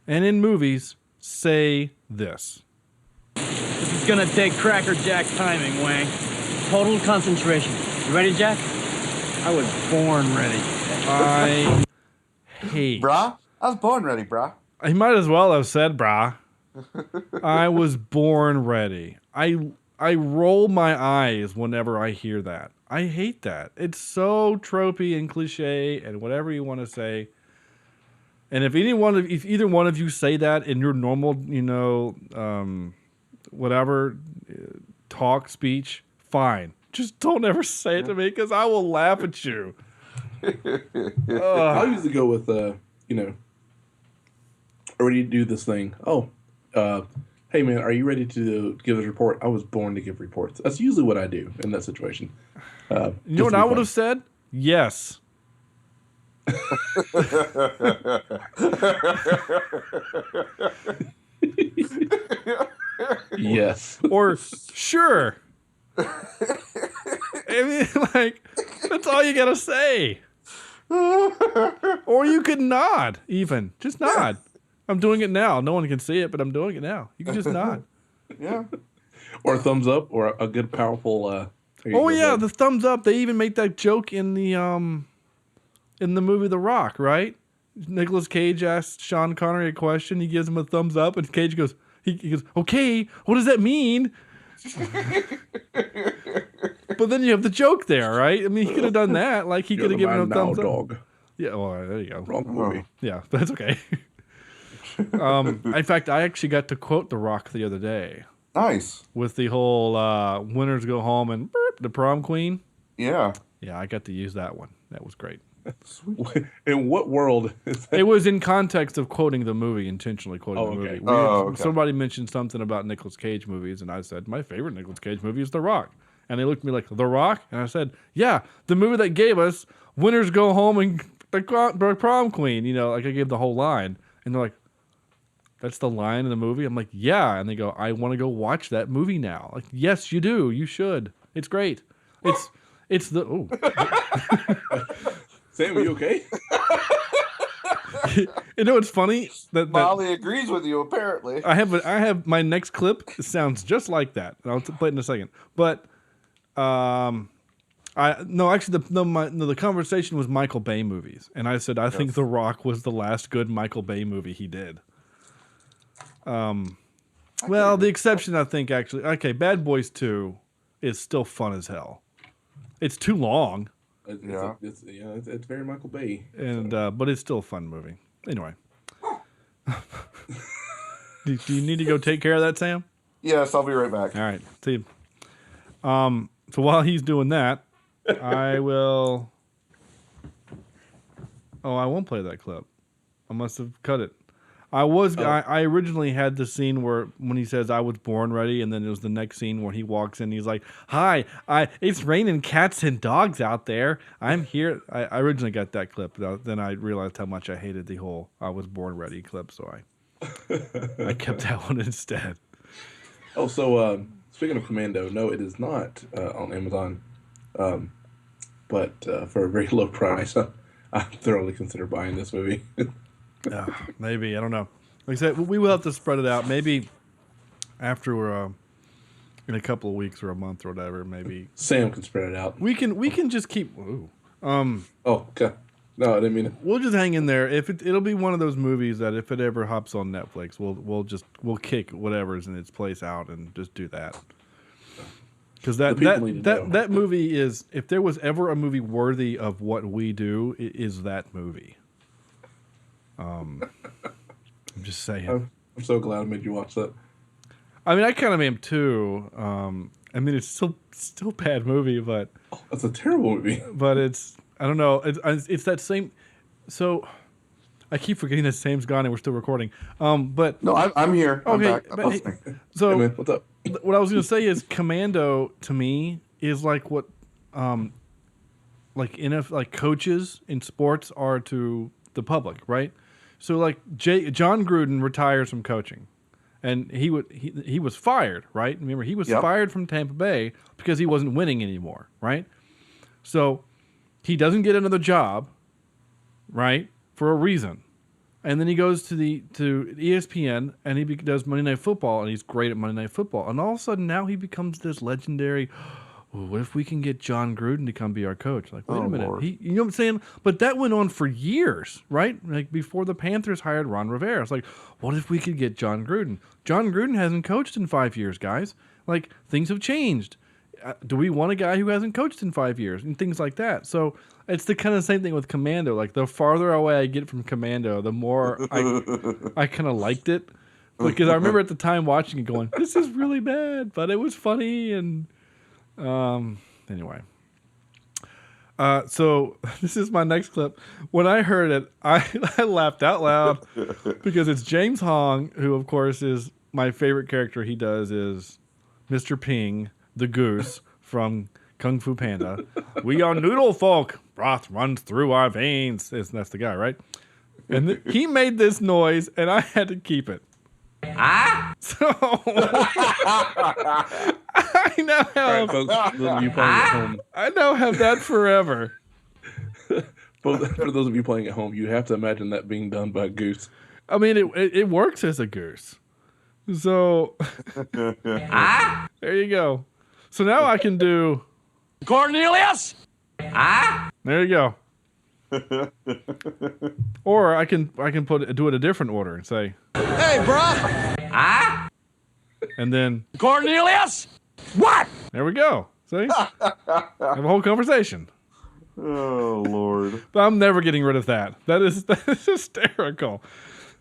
and in movies say this. This is gonna take Cracker Jack timing, Wang. Total concentration. You ready, Jack? I was born ready. I hate. Brah? I was born ready, brah. I might as well have said brah. I was born ready. I roll my eyes whenever I hear that. I hate that. It's so tropey and cliche and whatever you want to say. And if either one of you say that in your normal, whatever talk speech, fine. Just don't ever say it to me because I will laugh at you. I usually go with, ready to do this thing. Oh, hey man, are you ready to give this report? I was born to give reports. That's usually what I do in that situation. You know what I would have said? Yes. Yes. Or sure. I mean, like, that's all you gotta say. Or you could nod, even. Just nod. I'm doing it now. No one can see it, but I'm doing it now. You can just nod. Yeah. Or a thumbs up, or a good, powerful. Oh yeah, the thumbs up. They even make that joke in the movie The Rock, right? Nicolas Cage asks Sean Connery a question. He gives him a thumbs up, and Cage goes, he goes, okay, what does that mean? But then you have the joke there, right? I mean, he could have done that. Like, he could have given him a thumbs up. Dog. Yeah, well, there you go. Wrong movie. Yeah, that's okay. In fact, I actually got to quote The Rock the other day. Nice. With the whole winners go home and burp, the prom queen. Yeah. Yeah, I got to use that one. That was great. In what world is that? It was in context of quoting the movie, intentionally quoting the movie. Okay. Somebody mentioned something about Nicolas Cage movies, and I said, my favorite Nicolas Cage movie is The Rock. And they looked at me like, The Rock? And I said, yeah, the movie that gave us winners go home and the prom queen. Like I gave the whole line. And they're like, that's the line in the movie? I'm like, yeah. And they go, I want to go watch that movie now. Like, yes, you do. You should. It's great. It's the... Oh. Sam, are you okay? It's funny that Molly agrees with you. Apparently, I have my next clip sounds just like that. And I'll play it in a second. But the conversation was Michael Bay movies, and I said I think The Rock was the last good Michael Bay movie he did. Well, the exception I think actually. Okay, Bad Boys 2 is still fun as hell. It's too long. It's very Michael Bay. And but it's still a fun movie. Anyway. Do you need to go take care of that, Sam? Yes, I'll be right back. All right. See you. So while he's doing that, I will... Oh, I won't play that clip. I must have cut it. I originally had the scene where when he says I was born ready, and then it was the next scene where he walks in and he's like, hi, it's raining cats and dogs out there. I'm here. I originally got that clip. Then I realized how much I hated the whole I was born ready clip, so I kept that one instead. Oh, so speaking of Commando, no, it is not on Amazon, but for a very low price. I thoroughly consider buying this movie. Maybe, I don't know. Like I said, we will have to spread it out. Maybe after we're in a couple of weeks or a month or whatever. Maybe Sam can spread it out. We can just keep. Oh, okay. No, I didn't mean it. We'll just hang in there. It'll be one of those movies that if it ever hops on Netflix, we'll kick whatever's in its place out and just do that. Because that movie is, if there was ever a movie worthy of what we do, it is that movie. I'm just saying. I'm so glad I made you watch that. I mean, I kind of am too. I mean, it's still a bad movie, but it's a terrible movie. But I don't know. It's that same. So I keep forgetting that Sam's gone and we're still recording. But no, I'm here. Okay. I'm back. So hey man, what's up? What I was going to say is Commando to me is like what, like coaches in sports are to the public, right? So like John Gruden retires from coaching, and he was fired, right? Remember, he was fired from Tampa Bay because he wasn't winning anymore, right? So he doesn't get another job, right, for a reason, and then he goes to ESPN and he does Monday Night Football, and he's great at Monday Night Football, and all of a sudden now he becomes this legendary. What if we can get John Gruden to come be our coach? Like, wait a minute. Lord. You know what I'm saying? But that went on for years, right? Like, before the Panthers hired Ron Rivera. It's like, what if we could get John Gruden? John Gruden hasn't coached in 5 years, guys. Like, things have changed. do we want a guy who hasn't coached in 5 years and things like that? So it's the kind of same thing with Commando. Like the farther away I get from Commando, the more I kind of liked it, because I remember at the time watching it going, this is really bad, but it was funny. And anyway. So this is my next clip. When I heard it, I laughed out loud because it's James Hong, who of course is my favorite character he does is Mr. Ping, the goose from Kung Fu Panda. We are noodle folk. Broth runs through our veins. That's the guy, right? And he made this noise, and I had to keep it. So I now have. All right, folks, those of you playing at home. I now have that forever. For those of you playing at home, you have to imagine that being done by a goose. I mean, it works as a goose. So there you go. So now I can do Cornelius. There you go. Or I can do it a different order and say, Hey, bro. And then Cornelius. What? There we go. See? Have a whole conversation. Oh Lord! But I'm never getting rid of that. That is hysterical.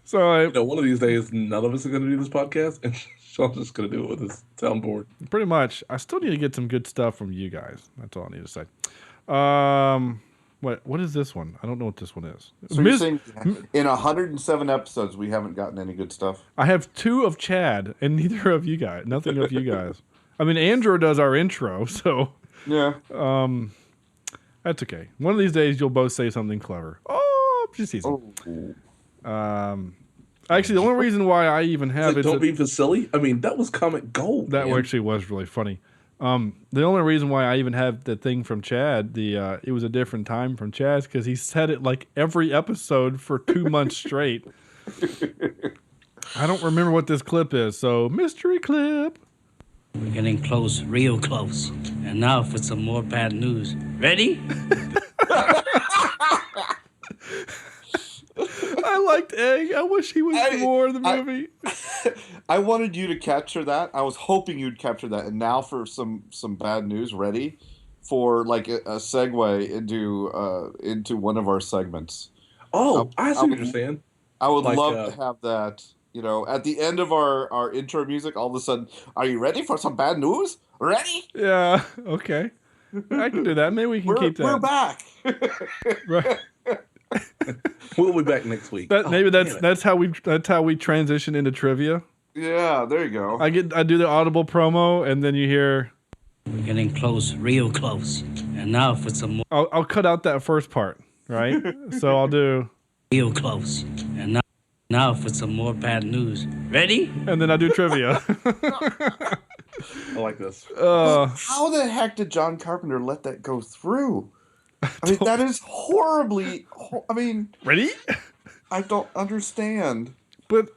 So one of these days, none of us are going to do this podcast, and Sean's just going to do it with his soundboard. Pretty much. I still need to get some good stuff from you guys. That's all I need to say. What is this one? I don't know what this one is. So you're saying in 107 episodes we haven't gotten any good stuff? I have 2 of Chad and neither of you guys. Nothing of you guys. I mean, Andrew does our intro, so yeah. That's okay. One of these days you'll both say something clever. Oh, just easy. Actually, the only reason why I even have it. Don't be silly. I mean, that was comic gold. That actually was really funny. The only reason why I even have the thing from Chad, it was a different time from Chad's, because he said it like every episode for 2 months straight. I don't remember what this clip is, so mystery clip. We're getting close, real close. And now for some more bad news. Ready? I liked Egg. I wish he was more in the movie. I wanted you to capture that. I was hoping you'd capture that. And now for some bad news. Ready for like a segue into one of our segments. Oh, I see what you're saying. I would love to have that. You know, at the end of our intro music, all of a sudden, are you ready for some bad news? Ready? Yeah. Okay. I can do that. Maybe we can keep that. We're back. Right. We'll be back next week. That's how we transition into trivia. Yeah, there you go. I do the Audible promo, and then you hear. We're getting close, real close. And now for some more. I'll cut out that first part, right? So I'll do. Real close. And now for some more bad news. Ready? And then I do trivia. I like this. How the heck did John Carpenter let that go through? I mean, that is horribly. I mean, ready? I don't understand. But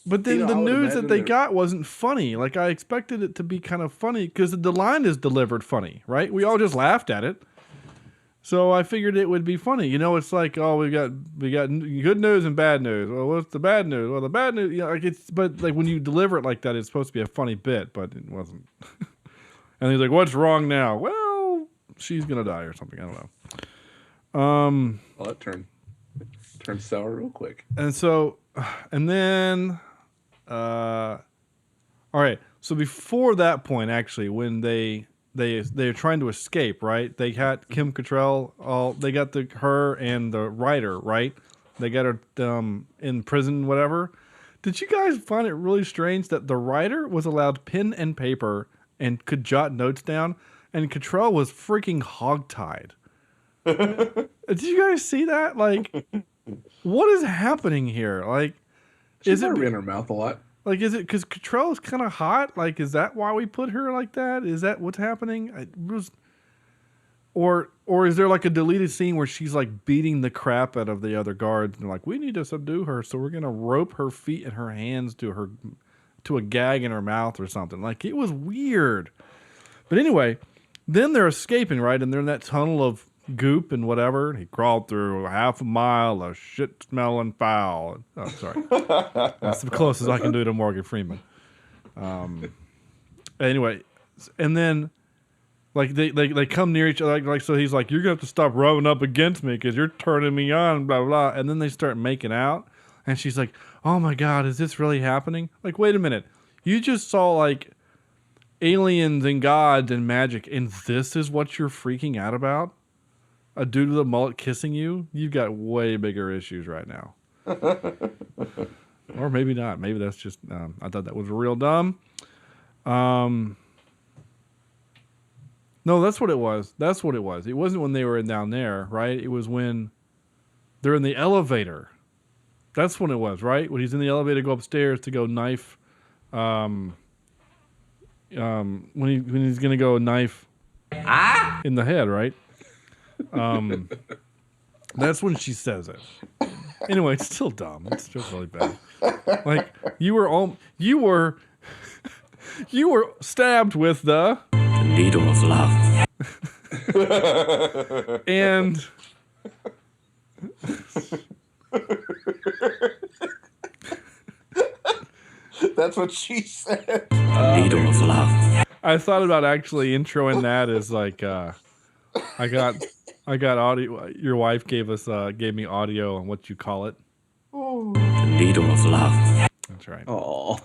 then the news that they got wasn't funny. Like I expected it to be kind of funny because the line is delivered funny, right? We all just laughed at it. So I figured it would be funny. You know, it's like, oh, we got good news and bad news. Well, what's the bad news? Well, the bad news, but like when you deliver it like that, it's supposed to be a funny bit, but it wasn't. And he's like, what's wrong now? Well, she's gonna die or something. I don't know. Oh, that turned sour real quick. And so, and then, all right. So before that point, actually, when they're trying to escape, right? They got Kim Cattrall. They got her and the writer, right? They got her in prison, whatever. Did you guys find it really strange that the writer was allowed pen and paper and could jot notes down, and Cattrall was freaking hogtied? Did you guys see that? Like, what is happening here? Like, is it in her mouth a lot? Like, is it because Cattrall is kind of hot? Like, is that why we put her like that? Is that what's happening? Or is there like a deleted scene where she's like beating the crap out of the other guards and like, we need to subdue her, so we're gonna rope her feet and her hands to a gag in her mouth or something? Like, it was weird. But anyway, then they're escaping, right? And they're in that tunnel of goop and whatever. He crawled through half a mile of shit-smelling foul. Oh, sorry. That's the closest I can do to Morgan Freeman. Anyway, and then Like they come near each other. Like so he's like, you're gonna have to stop rubbing up against me because you're turning me on. Blah blah. And then they start making out, and she's like, oh my god, is this really happening? Like, wait a minute, you just saw like aliens and gods and magic, and this is what you're freaking out about? A dude with a mullet kissing you? You've got way bigger issues right now. Or maybe not. Maybe that's just, I thought that was real dumb. No, that's what it was. That's what it was. It wasn't when they were down there, right? It was when they're in the elevator. That's when it was, right? When he's in the elevator, go upstairs to go knife, when he's going to go knife in the head, right? That's when she says it. Anyway, it's still dumb. It's still really bad. Like you were stabbed with the needle of love. And that's what she said. Needle of love. I thought about actually introing that as like I got audio. Your wife gave me audio on what you call it. Needle of love. That's right. Oh.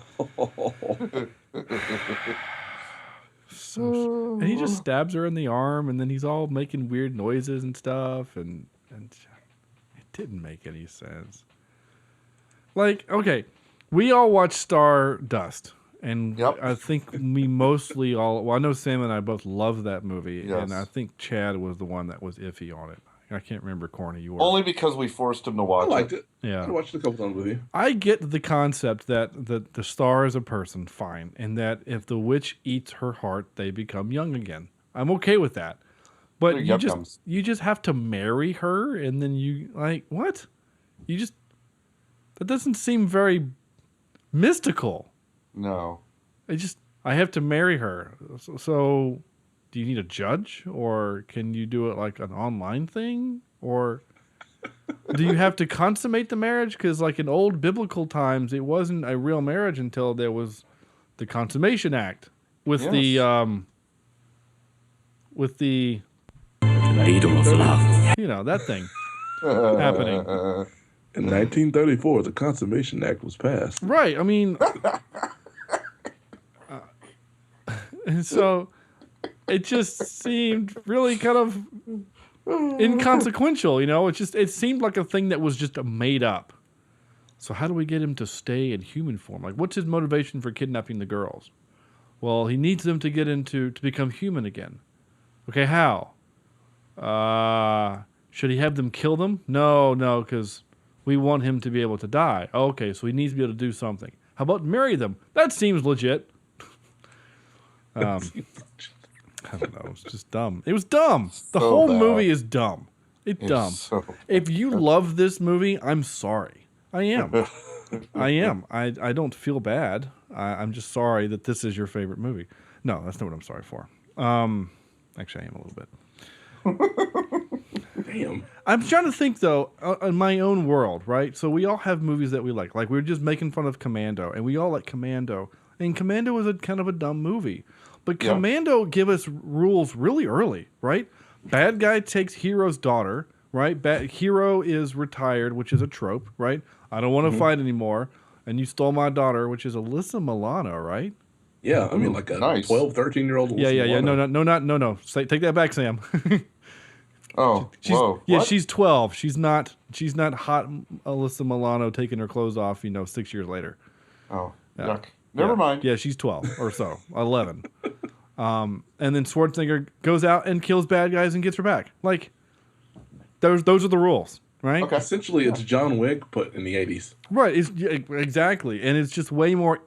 And he just stabs her in the arm, and then he's all making weird noises and stuff, and it didn't make any sense. Like, okay, we all watched Stardust, and I think we mostly all. Well, I know Sam and I both loved that movie, and I think Chad was the one that was iffy on it. I can't remember, Corny. You were only because we forced him to watch it. I liked it. Yeah, I watched it a couple times with you. I get the concept that the star is a person, fine, and that if the witch eats her heart, they become young again. I'm okay with that, but you just have to marry her, and then you like what? That doesn't seem very mystical. No, I have to marry her. So do you need a judge, or can you do it like an online thing, or do you have to consummate the marriage? Because like in old biblical times, it wasn't a real marriage until there was the consummation act with the needle of love. You know, that thing happening. In 1934, the Consummation Act was passed. Right. I mean, and so it just seemed really kind of inconsequential, you know? It seemed like a thing that was just made up. So how do we get him to stay in human form? Like, what's his motivation for kidnapping the girls? Well, he needs them to get to become human again. Okay, how? Should he have them kill them? No, because we want him to be able to die. Okay, so he needs to be able to do something. How about marry them? That seems legit. I don't know. It's just dumb. It was dumb. The whole movie is dumb. It's dumb. If you love this movie, I'm sorry. I am. I am. I don't feel bad. I'm just sorry that this is your favorite movie. No, that's not what I'm sorry for. Actually, I am a little bit. Damn. I'm trying to think, though, in my own world, right? So we all have movies that we like. Like, we were just making fun of Commando, and we all like Commando. And Commando was a kind of a dumb movie. But Commando give us rules really early, right? Bad guy takes hero's daughter, right? Hero is retired, which is a trope, right? I don't want to fight anymore. And you stole my daughter, which is Alyssa Milano, right? Yeah, I mean, like a 12, 13-year-old. Yeah. No. Take that back, Sam. Whoa. Yeah, she's 12. She's not hot Alyssa Milano taking her clothes off, 6 years later. Oh, yuck. Never mind. Yeah, she's 12 or so, 11. And then Schwarzenegger goes out and kills bad guys and gets her back. Like, those are the rules, right? Okay. Essentially, it's John Wick put in the 80s. Right, exactly. And it's just way more,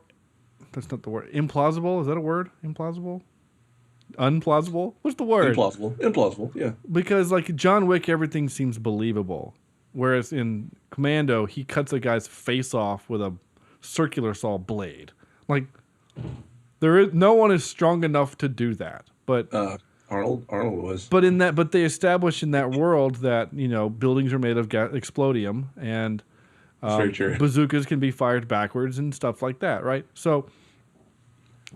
that's not the word, implausible? Is that a word? Implausible? Unplausible? What's the word? Implausible, yeah. Because, like, John Wick, everything seems believable. Whereas in Commando, he cuts a guy's face off with a circular saw blade. Like, no one is strong enough to do that. But Arnold was. But they established in that world that buildings are made of explodium and bazookas can be fired backwards and stuff like that, right? So,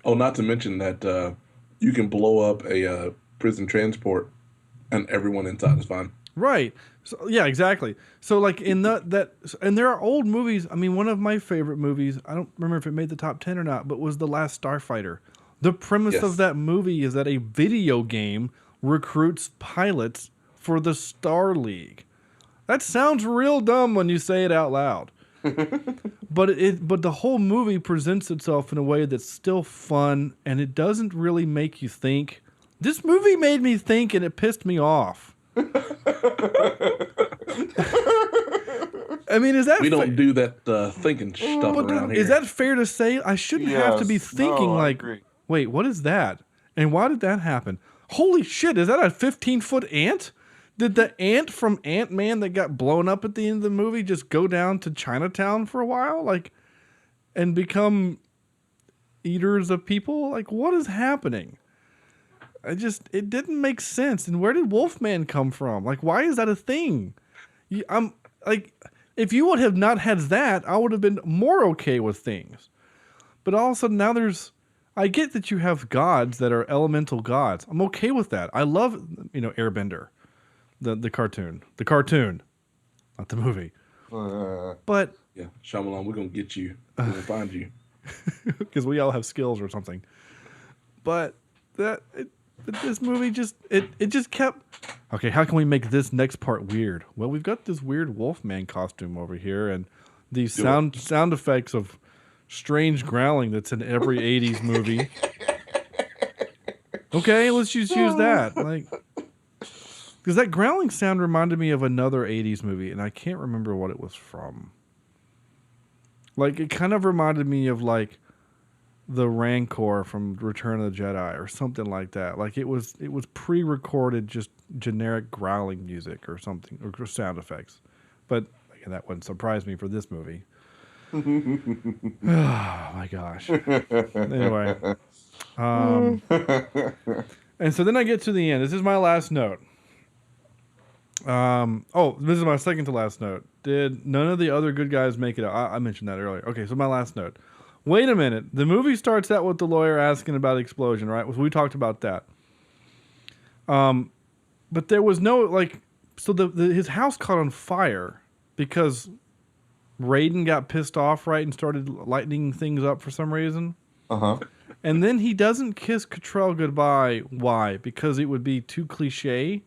not to mention that you can blow up a prison transport, and everyone inside is fine. Right. So, yeah, exactly. So like in and there are old movies. I mean, one of my favorite movies, I don't remember if it made the top 10 or not, but was The Last Starfighter. The premise of that movie is that a video game recruits pilots for the Star League. That sounds real dumb when you say it out loud. but the whole movie presents itself in a way that's still fun, and it doesn't really make you think. This movie made me think, and it pissed me off. I mean, is that we don't do that thinking stuff around here? Is that fair to say? I shouldn't have to be thinking wait, what is that? And why did that happen? Holy shit, is that a 15-foot ant? Did the ant from Ant-Man that got blown up at the end of the movie just go down to Chinatown for a while, and become eaters of people? Like, what is happening? It didn't make sense. And where did Wolfman come from? Like, why is that a thing? I'm like, if you would have not had that, I would have been more okay with things. But all of a sudden now I get that you have gods that are elemental gods. I'm okay with that. I love, Airbender, the cartoon, not the movie. But yeah, Shyamalan, we're gonna get you. We're gonna find you because we all have skills or something. But this movie just kept. Okay, how can we make this next part weird? Well, we've got this weird Wolfman costume over here, and these sound effects of strange growling that's in every 80s movie. Okay, let's just use that. Because that growling sound reminded me of another 80s movie, and I can't remember what it was from. It kind of reminded me of, the Rancor from Return of the Jedi or something like that. It was pre-recorded, just generic growling music or something, or sound effects. But again, that wouldn't surprise me for this movie. Oh my gosh. Anyway. And so then I get to the end. This is my last note. This is my second to last note. Did none of the other good guys make it out? I mentioned that earlier. Okay, so my last note. Wait a minute. The movie starts out with the lawyer asking about the explosion, right? We talked about that. But there was no, his house caught on fire because Raiden got pissed off, right, and started lighting things up for some reason. Uh-huh. And then he doesn't kiss Cottrell goodbye. Why? Because it would be too cliche?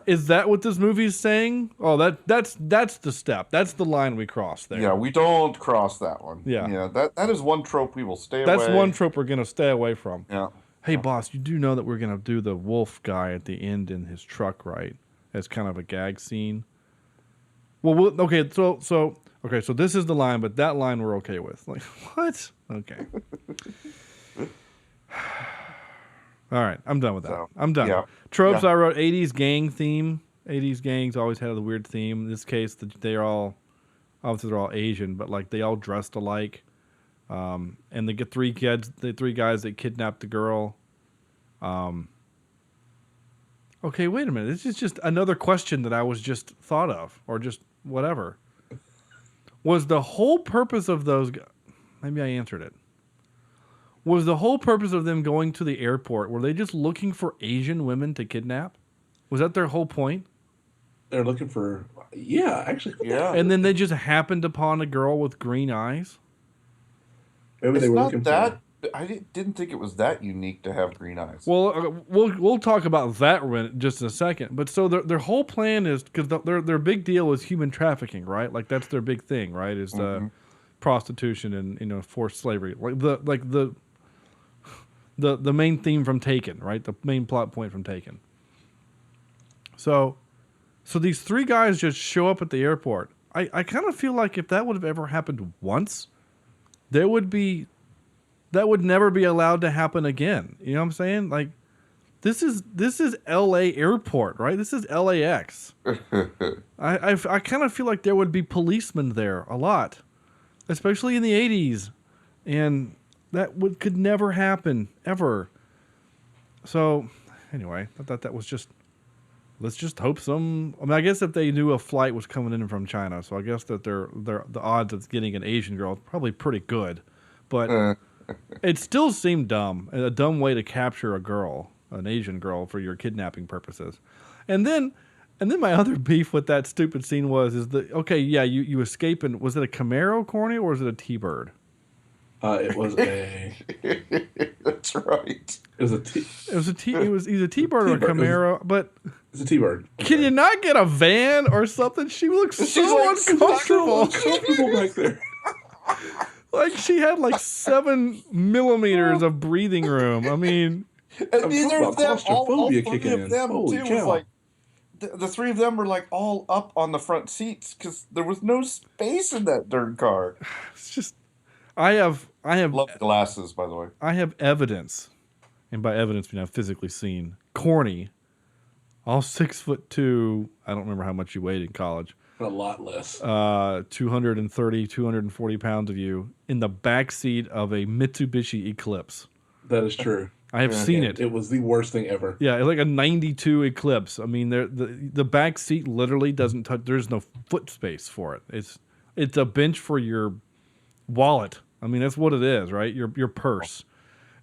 Is that what this movie's saying? Oh, that's the step. That's the line we cross there. Yeah, we don't cross that one. Yeah. That is one trope we will stay away. That's one trope we're going to stay away from. Yeah. Hey, boss, you do know that we're going to do the wolf guy at the end in his truck, right? As kind of a gag scene. Well, okay, so this is the line, but that line we're okay with. What? Okay. All right, I'm done with that. I'm done. Yeah. Tropes, I wrote 80s gang theme. 80s gangs always had a weird theme. In this case, they're all Asian, but they all dressed alike. And they get three guys that kidnapped the girl. Okay, wait a minute. This is just another question that I was just thought of, or just whatever. Was the whole purpose of those... Maybe I answered it. Was the whole purpose of them going to the airport, were they just looking for Asian women to kidnap? Was that their whole point? They're looking for... Yeah, actually. Yeah. And then they just happened upon a girl with green eyes? Maybe they were looking for... I didn't think it was that unique to have green eyes. Well, we'll talk about that in just a second. But so their whole plan is... Because their big deal is human trafficking, right? That's their big thing, right? Is the prostitution and forced slavery. The main theme from Taken, right? The main plot point from Taken. So these three guys just show up at the airport. I kind of feel like if that would have ever happened once, that would never be allowed to happen again. You know what I'm saying? This is LA airport, right? This is LAX. I kind of feel like there would be policemen there a lot, especially in the 80s, and that could never happen ever. So anyway, I thought that was just. Let's just hope some. I mean, I guess if they knew a flight was coming in from China, so I guess that the odds of getting an Asian girl is probably pretty good. But it still seemed dumb, a dumb way to capture a girl, an Asian girl, for your kidnapping purposes. And then my other beef with that stupid scene you escape in, was it a Camaro, Corny, or was it a T-Bird? It was a. That's right. It was a T. It was either a T-Bird or a Camaro, but it's a T-Bird. Can you not get a van or something? She looks so uncomfortable. Back there. Like she had like 7 millimeters of breathing room. I mean, and neither of them, all three of them Holy too, cow. was like the three of them were like all up on the front seats because there was no space in that darn car. It's just. I have love the glasses, by the way. I have evidence, and by evidence I mean I've physically seen Corny, all 6'2". I don't remember how much you weighed in college. A lot less. 230, 240 pounds of you in the back seat of a Mitsubishi Eclipse. That is true. I have seen it. It was the worst thing ever. Yeah, like a 92 Eclipse. I mean, the back seat literally doesn't touch. There's no foot space for it. It's a bench for your wallet. I mean, that's what it is, right? Your purse.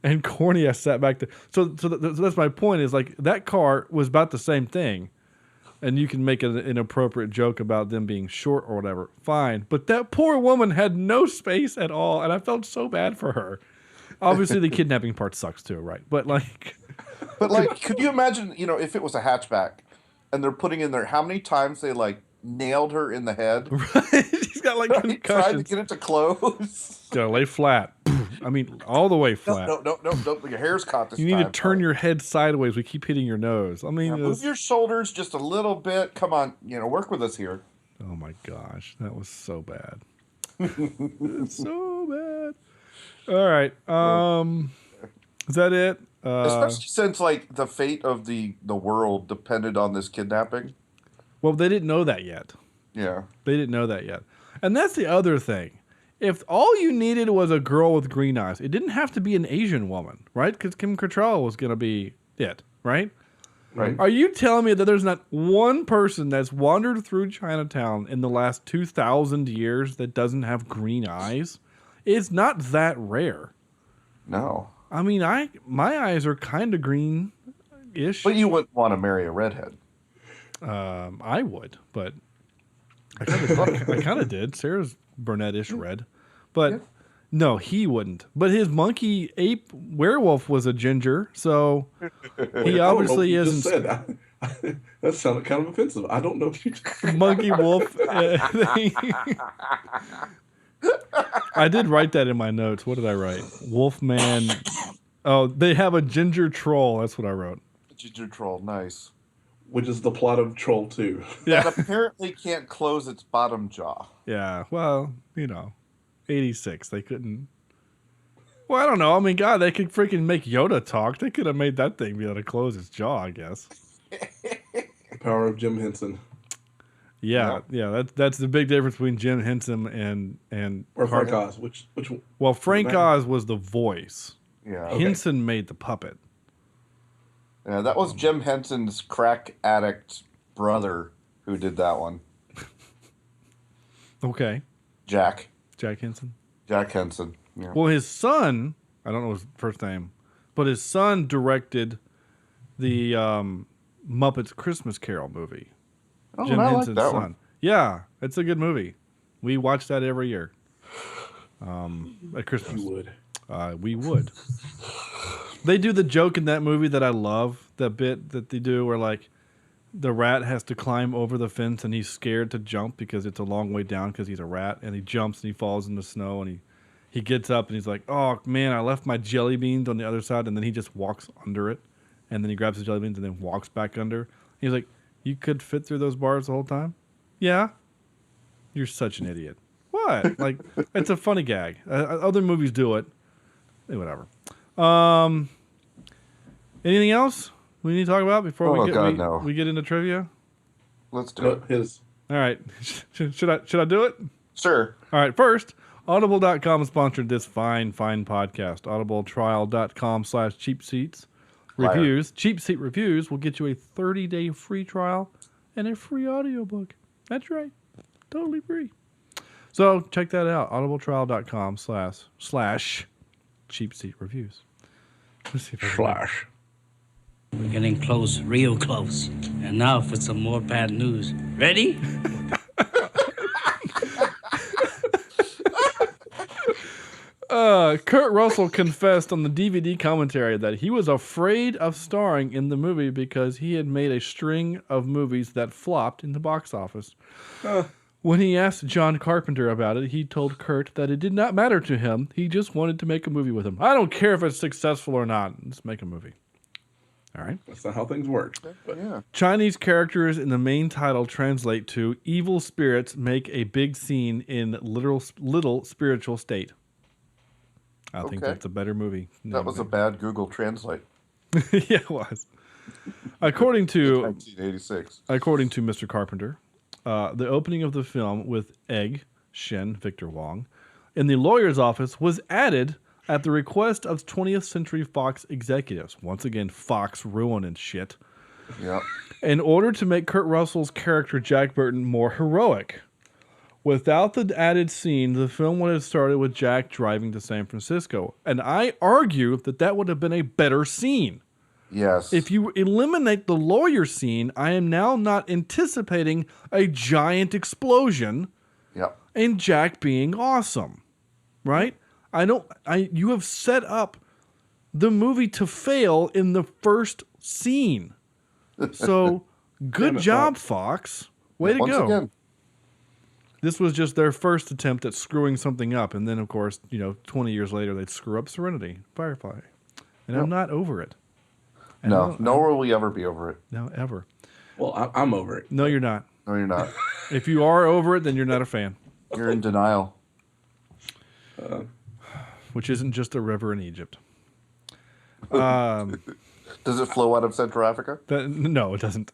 And Corny, I sat back there. So that's my point, is like that car was about the same thing. And you can make an inappropriate joke about them being short or whatever. Fine. But that poor woman had no space at all. And I felt so bad for her. Obviously, the kidnapping part sucks too, right? But like... could you imagine, if it was a hatchback and they're putting in there how many times they like nailed her in the head? Right. She's got like concussions. Trying to get it to close. Gotta lay flat. I mean, all the way flat. No. Your hair's caught this time. You need to turn your head sideways. We keep hitting your nose. I mean, move your shoulders just a little bit. Come on, work with us here. Oh my gosh, that was so bad. So bad. All right. Is that it? Especially since like the fate of the world depended on this kidnapping. Well, they didn't know that yet. Yeah. They didn't know that yet. And that's the other thing. If all you needed was a girl with green eyes, it didn't have to be an Asian woman, right? Because Kim Cattrall was going to be it, right? Right. Are you telling me that there's not one person that's wandered through Chinatown in the last 2,000 years that doesn't have green eyes? It's not that rare. No. I mean, my eyes are kind of green-ish. But you wouldn't want to marry a redhead. I would, but I kind of did. Sarah's brunette-ish red. But no, he wouldn't. But his monkey ape werewolf was a ginger, so he obviously isn't. That sounded kind of offensive. I don't know if you monkey wolf. I did write that in my notes. What did I write? Wolfman. Oh, they have a ginger troll. That's what I wrote. Ginger troll, nice. Which is the plot of Troll 2. Yeah. That apparently can't close its bottom jaw. Yeah, well, 86. They couldn't. Well, I don't know. I mean, God, they could freaking make Yoda talk. They could have made that thing be able to close its jaw, I guess. The power of Jim Henson. Yeah. That's the big difference between Jim Henson and or Frank Oz. Which well, Frank Oz was the voice. Yeah. Okay. Henson made the puppet. Yeah, that was Jim Henson's crack addict brother who did that one. Okay. Jack Henson. Jack Henson. Yeah. Well, his son, I don't know his first name, but his son directed the Muppets Christmas Carol movie. Oh, Jim I Henson's like that son. one. Yeah, it's a good movie. We watch that every year. At Christmas. You would. We would. They do the joke in that movie that I love, that bit that they do where like the rat has to climb over the fence and he's scared to jump because it's a long way down because he's a rat, and he jumps and he falls in the snow and he gets up and he's like, oh man, I left my jelly beans on the other side, and then he just walks under it, and then he grabs the jelly beans and then walks back under. He's like, you could fit through those bars the whole time? Yeah. You're such an idiot. What? Like, it's a funny gag. Other movies do it. Whatever. Anything else we need to talk about before we get into trivia? Let's do it. His. All right. Should I do it? Sure. All right. First, Audible.com sponsored this fine podcast. Audibletrial.com/cheapseats reviews. Cheap Seat Reviews will get you a 30-day free trial and a free audiobook. That's right. Totally free. So check that out. Audibletrial.com/cheapseats Cheapseat Reviews. Let's see if I can- Slash. We're getting close, real close. And now for some more bad news. Ready? Kurt Russell confessed on the DVD commentary that he was afraid of starring in the movie because he had made a string of movies that flopped in the box office. When he asked John Carpenter about it, he told Kurt that it did not matter to him. He just wanted to make a movie with him. I don't care if it's successful or not. Let's make a movie. All right. That's not how things work. But Yeah. Chinese characters in the main title translate to evil spirits make a big scene in little spiritual state. I think Okay. that's a better movie. That was a bad Google Translate. Yeah, it was. According to 1986. According to Mr. Carpenter, the opening of the film with Egg, Shen, Victor Wong, in the lawyer's office was added at the request of 20th Century Fox executives. Once again, Fox ruining shit. Yeah. In order to make Kurt Russell's character Jack Burton more heroic. Without the added scene, the film would have started with Jack driving to San Francisco. And I argue that that would have been a better scene. Yes. If you eliminate the lawyer scene, I am now not anticipating a giant explosion Yep. and Jack being awesome. Right? You have set up the movie to fail in the first scene. So, good job, Fox. Way to Once go. again. This was just their first attempt at screwing something up. And then, of course, 20 years later, they'd screw up Serenity, Firefly. And I'm not over it. And Nor will we ever be over it. No, ever. Well, I'm over it. No, you're not. No, you're not. If you are over it, then you're not a fan. You're in denial. Which isn't just a river in Egypt. Does it flow out of Central Africa? No, it doesn't.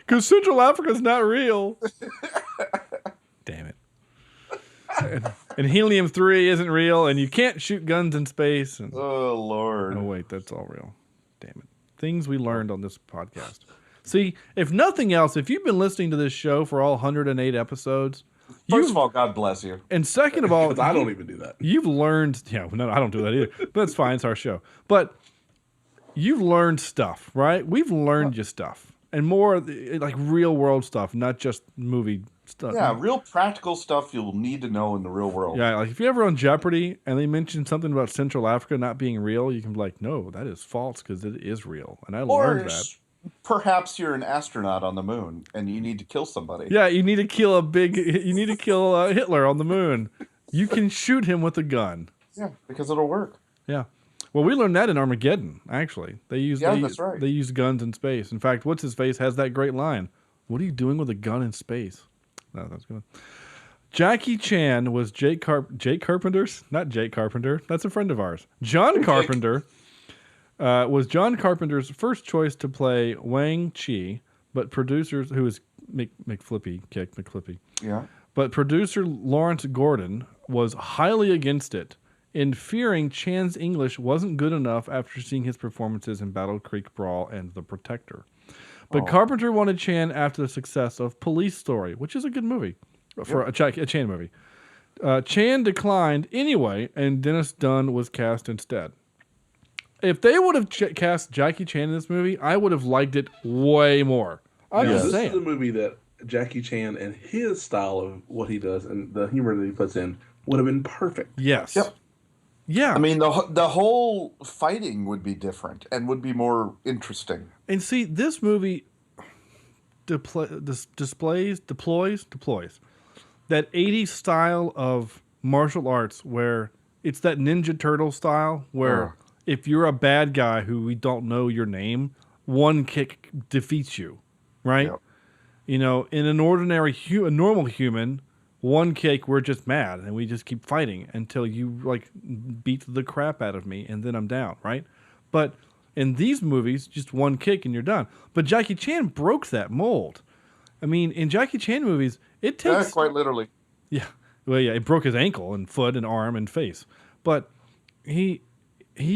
Because Central Africa's not real. Damn it. And helium-3 isn't real, and you can't shoot guns in space. And... Oh, Lord. Oh, wait, that's all real. Damn it. Things we learned on this podcast. See, if nothing else, if you've been listening to this show for all 108 episodes... First of all, God bless you. And second of all... I don't even do that. You've learned... Yeah, no, I don't do that either. But that's fine. It's our show. But you've learned stuff, right? We've learned you stuff. And more like real-world stuff, not just movie stuff. Yeah, real practical stuff you'll need to know in the real world. Yeah, like if you're ever on Jeopardy and they mention something about Central Africa not being real, you can be like, no, that is false because it is real. And I learned that. Perhaps you're an astronaut on the moon and you need to kill somebody. Yeah, you need to kill Hitler on the moon. You can shoot him with a gun. Yeah, because it'll work. Yeah. Well, we learned that in Armageddon, actually. That's right. They use guns in space. In fact, What's-His-Face has that great line. What are you doing with a gun in space? No, that's good. Jackie Chan was Jake Carpenter's? Not Jake Carpenter. That's a friend of ours. John Carpenter was John Carpenter's first choice to play Wang Chi, but producers, who is McFlippy. Yeah. But producer Lawrence Gordon was highly against it, in fearing Chan's English wasn't good enough after seeing his performances in Battle Creek Brawl and The Protector. But Carpenter wanted Chan after the success of Police Story, which is a good movie for a Chan movie. Chan declined anyway, and Dennis Dunn was cast instead. If they would have cast Jackie Chan in this movie, I would have liked it way more. I'm just saying. This is a movie that Jackie Chan and his style of what he does and the humor that he puts in would have been perfect. Yes. Yep. Yeah. I mean, the whole fighting would be different and would be more interesting. And see, this movie deploys that 80s style of martial arts where it's that Ninja Turtle style where if you're a bad guy who we don't know your name, one kick defeats you, right? Yep. In an ordinary, a normal human, one kick, we're just mad and we just keep fighting until you beat the crap out of me and then I'm down, right? But in these movies, just one kick and you're done. But Jackie Chan broke that mold. I mean, in Jackie Chan movies, it takes... Yeah, quite literally. Yeah. Well, yeah, it broke his ankle and foot and arm and face. But he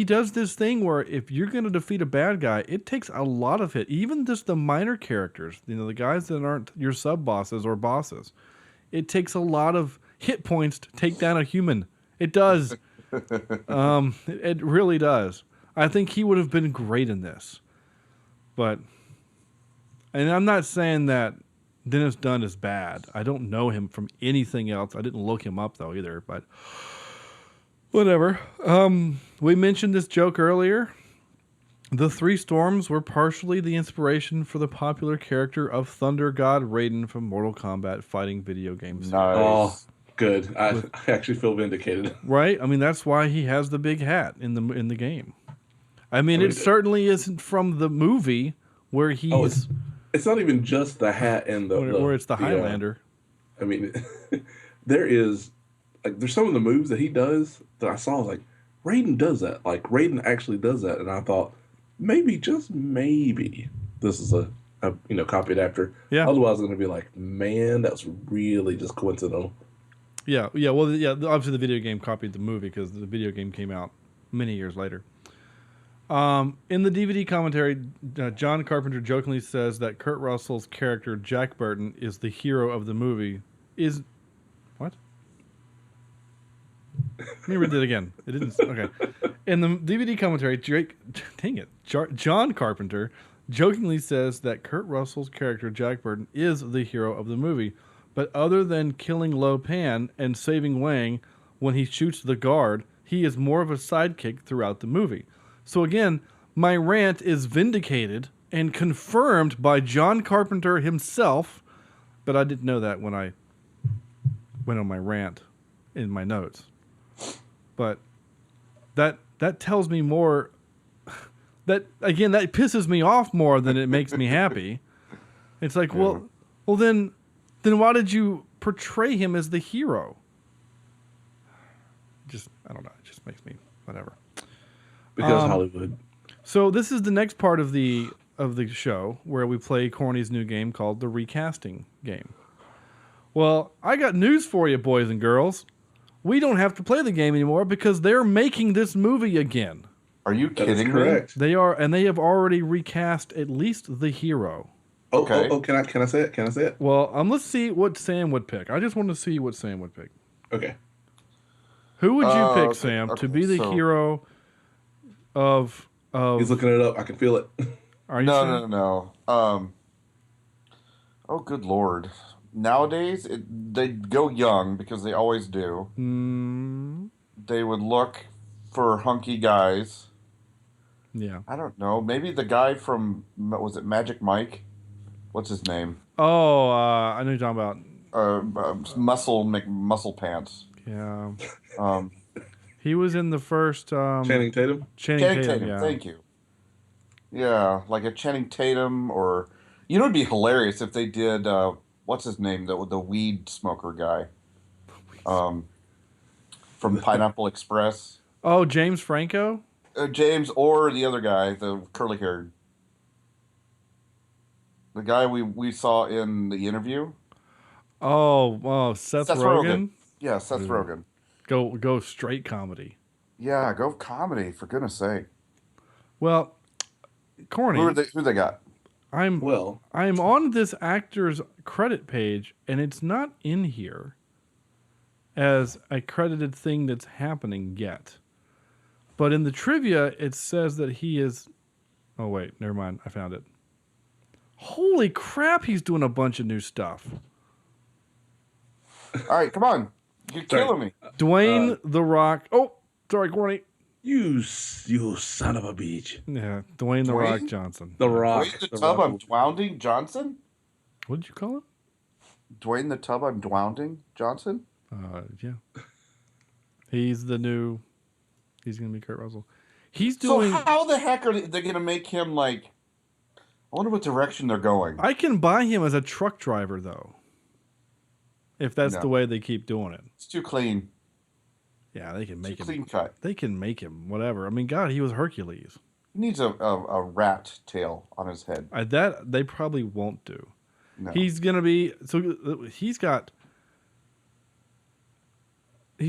does this thing where if you're going to defeat a bad guy, it takes a lot of it. Even just the minor characters, the guys that aren't your sub-bosses or bosses. It takes a lot of... hit points to take down a human. It does. It really does. I think he would have been great in this. But, and I'm not saying that Dennis Dunn is bad. I don't know him from anything else. I didn't look him up, though, either. But whatever. We mentioned this joke earlier. The Three Storms were partially the inspiration for the popular character of Thunder God Raiden from Mortal Kombat fighting video games. Nice. Oh, good. I actually feel vindicated. Right? I mean, that's why he has the big hat in the game. I mean, it certainly isn't from the movie where he's... Oh, it's not even just the hat and where it's the Highlander. I mean, there's some of the moves that he does that I saw, like, Raiden does that. Like, Raiden actually does that. And I thought, maybe, just maybe, this is a copied after. Yeah. Otherwise, I'm going to be like, man, that's really just coincidental. Yeah. Well, yeah. Obviously, the video game copied the movie because the video game came out many years later. In the DVD commentary, John Carpenter jokingly says that Kurt Russell's character Jack Burton is the hero of the movie. What? Let me read that again. It didn't. Okay. In the DVD commentary, John Carpenter jokingly says that Kurt Russell's character Jack Burton is the hero of the movie, but other than killing Lo Pan and saving Wang when he shoots the guard, he is more of a sidekick throughout the movie. So again, my rant is vindicated and confirmed by John Carpenter himself, but I didn't know that when I went on my rant in my notes. But that tells me more. That pisses me off more than it makes me happy. It's like, well, then why did you portray him as the hero? I don't know. It just makes me whatever. Because Hollywood. So this is the next part of the show where we play Corny's new game called the Recasting Game. Well, I got news for you, boys and girls. We don't have to play the game anymore because they're making this movie again. Are you kidding me? Correct. They are, and they have already recast at least the hero. Okay. Oh, can I say it? Can I say it? Well, let's see what Sam would pick. I just want to see what Sam would pick. Okay. Who would you pick, Sam, to be the hero of? He's looking it up. I can feel it. Are you No. Oh, good Lord. Nowadays, they go young because they always do. They would look for hunky guys. Yeah. I don't know. Maybe the guy from, was it Magic Mike? What's his name? Oh, I know you're talking about. Muscle Pants. Yeah. He was in the first... Channing Tatum? Channing Tatum, yeah. Thank you. Yeah, like a Channing Tatum or... You know, it'd be hilarious if they did... what's his name? The weed smoker guy. From Pineapple Express. Oh, James Franco? James or the other guy, the curly-haired. The guy we saw in the interview. Oh, Seth Rogen? Yeah, Seth Rogen. Go straight comedy. Yeah, go comedy, for goodness sake. Well, Corny. Who they got? I'm on this actor's credit page, and it's not in here as a credited thing that's happening yet. But in the trivia, it says that he is... Oh, wait. Never mind. I found it. Holy crap, he's doing a bunch of new stuff. All right, come on. You're killing me. Dwayne The Rock... Oh, sorry, Corny. You son of a bitch. Yeah, Dwayne The Rock Johnson. The Rock. Dwayne the Tub I'm Dwounding Johnson? What did you call him? Dwayne the Tub I'm Dwounding Johnson? Yeah. He's the new... He's going to be Kurt Russell. He's doing... So how the heck are they going to make him like... I wonder what direction they're going. I can buy him as a truck driver, though. If that's the way they keep doing it. It's too clean. Yeah, they can make him... Clean cut. They can make him whatever. I mean, God, he was Hercules. He needs a rat tail on his head. That they probably won't do. No. He's going to be... So he's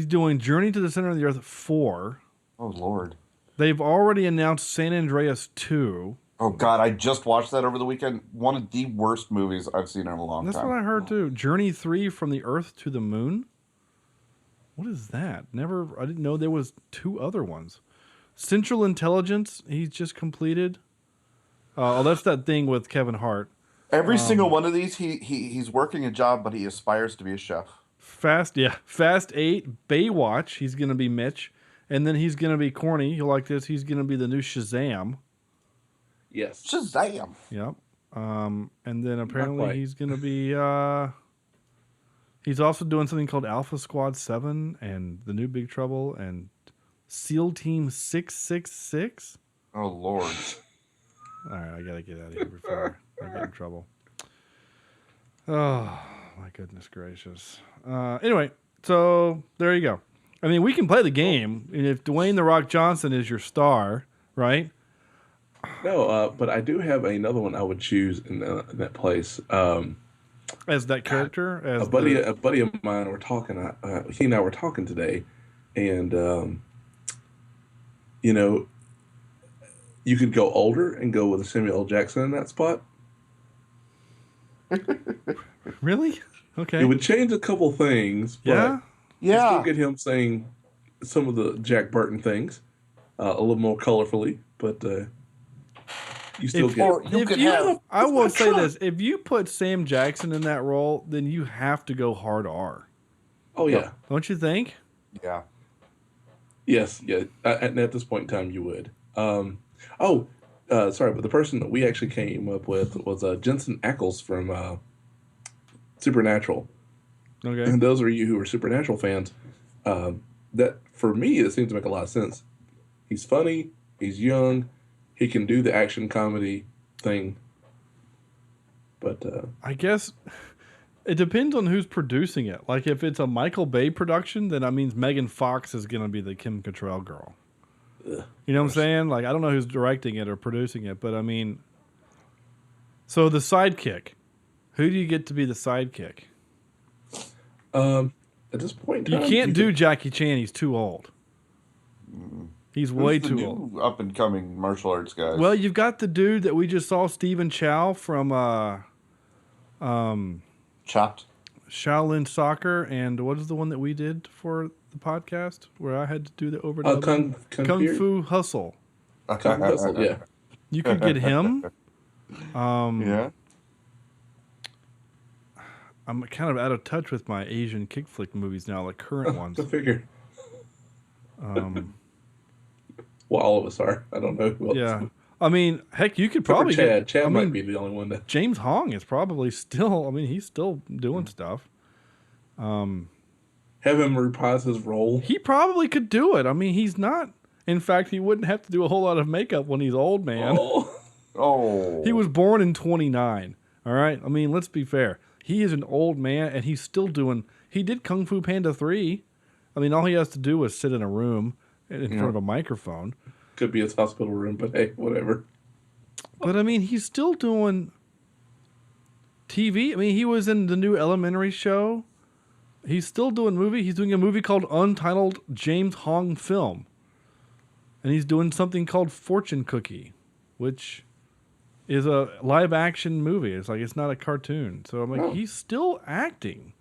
doing Journey to the Center of the Earth 4. Oh, Lord. They've already announced San Andreas 2. Oh, God, I just watched that over the weekend. One of the worst movies I've seen in a long time. That's what I heard, too. Journey 3 from the Earth to the Moon. What is that? I didn't know there was 2 other ones. Central Intelligence, he's just completed. That's that thing with Kevin Hart. Every single one of these, he's working a job, but he aspires to be a chef. Fast 8, Baywatch, he's going to be Mitch. And then he's going to be Corny. You'll like this. He's going to be the new Shazam. Yes. Shazam. Yep. And then apparently he's going to be... he's also doing something called Alpha Squad 7 and The New Big Trouble and SEAL Team 666. Oh, Lord. All right, I got to get out of here before I get in trouble. Oh, my goodness gracious. Anyway, so there you go. I mean, we can play the game. And if Dwayne The Rock Johnson is your star, right? No, but I do have another one I would choose in that place. As that character? As a buddy of mine, he and I were talking today, and, you could go older and go with a Samuel L. Jackson in that spot. Really? Okay. It would change a couple things. But you still get him saying some of the Jack Burton things a little more colorfully, but you still I will say this: if you put Sam Jackson in that role, then you have to go hard R. Oh yeah, don't you think? Yeah. Yes, yeah. At this point in time, you would. Sorry, but the person that we actually came up with was Jensen Ackles from Supernatural. Okay. And those are you who are Supernatural fans. That for me, it seems to make a lot of sense. He's funny. He's young. He can do the action comedy thing. But I guess it depends on who's producing it. Like if it's a Michael Bay production, then that means Megan Fox is going to be the Kim Cattrall girl. You know what I'm saying? Like I don't know who's directing it or producing it, but I mean, so the sidekick. Who do you get to be the sidekick? At this point in time, you can't do Jackie Chan. He's too old. He's way too old. Up and coming martial arts guys. Well, you've got the dude that we just saw, Stephen Chow from Chopped, Shaolin Soccer, and what is the one that we did for the podcast where I had to do the overdubbing? Kung Fu Hustle. Kung Fu Hustle, yeah. You could get him. Yeah. I'm kind of out of touch with my Asian kick flick movies now, like current ones. I figure. Well, all of us are. I don't know who else. Yeah. I mean, heck, you could probably Chad. Chad might be the only one that... James Hong is probably still... I mean, he's still doing stuff. Have him reprise his role. He probably could do it. I mean, he's not... In fact, he wouldn't have to do a whole lot of makeup when he's old, man. Oh. He was born in 29. All right? I mean, let's be fair. He is an old man, and he's still doing... He did Kung Fu Panda 3. I mean, all he has to do is sit in a room in front of a microphone. Could be his hospital room, but hey, whatever. But, I mean, he's still doing TV. I mean, he was in the new Elementary show. He's still doing movie. He's doing a movie called Untitled James Hong Film. And he's doing something called Fortune Cookie, which is a live-action movie. It's like, it's not a cartoon. So, I'm like, he's still acting.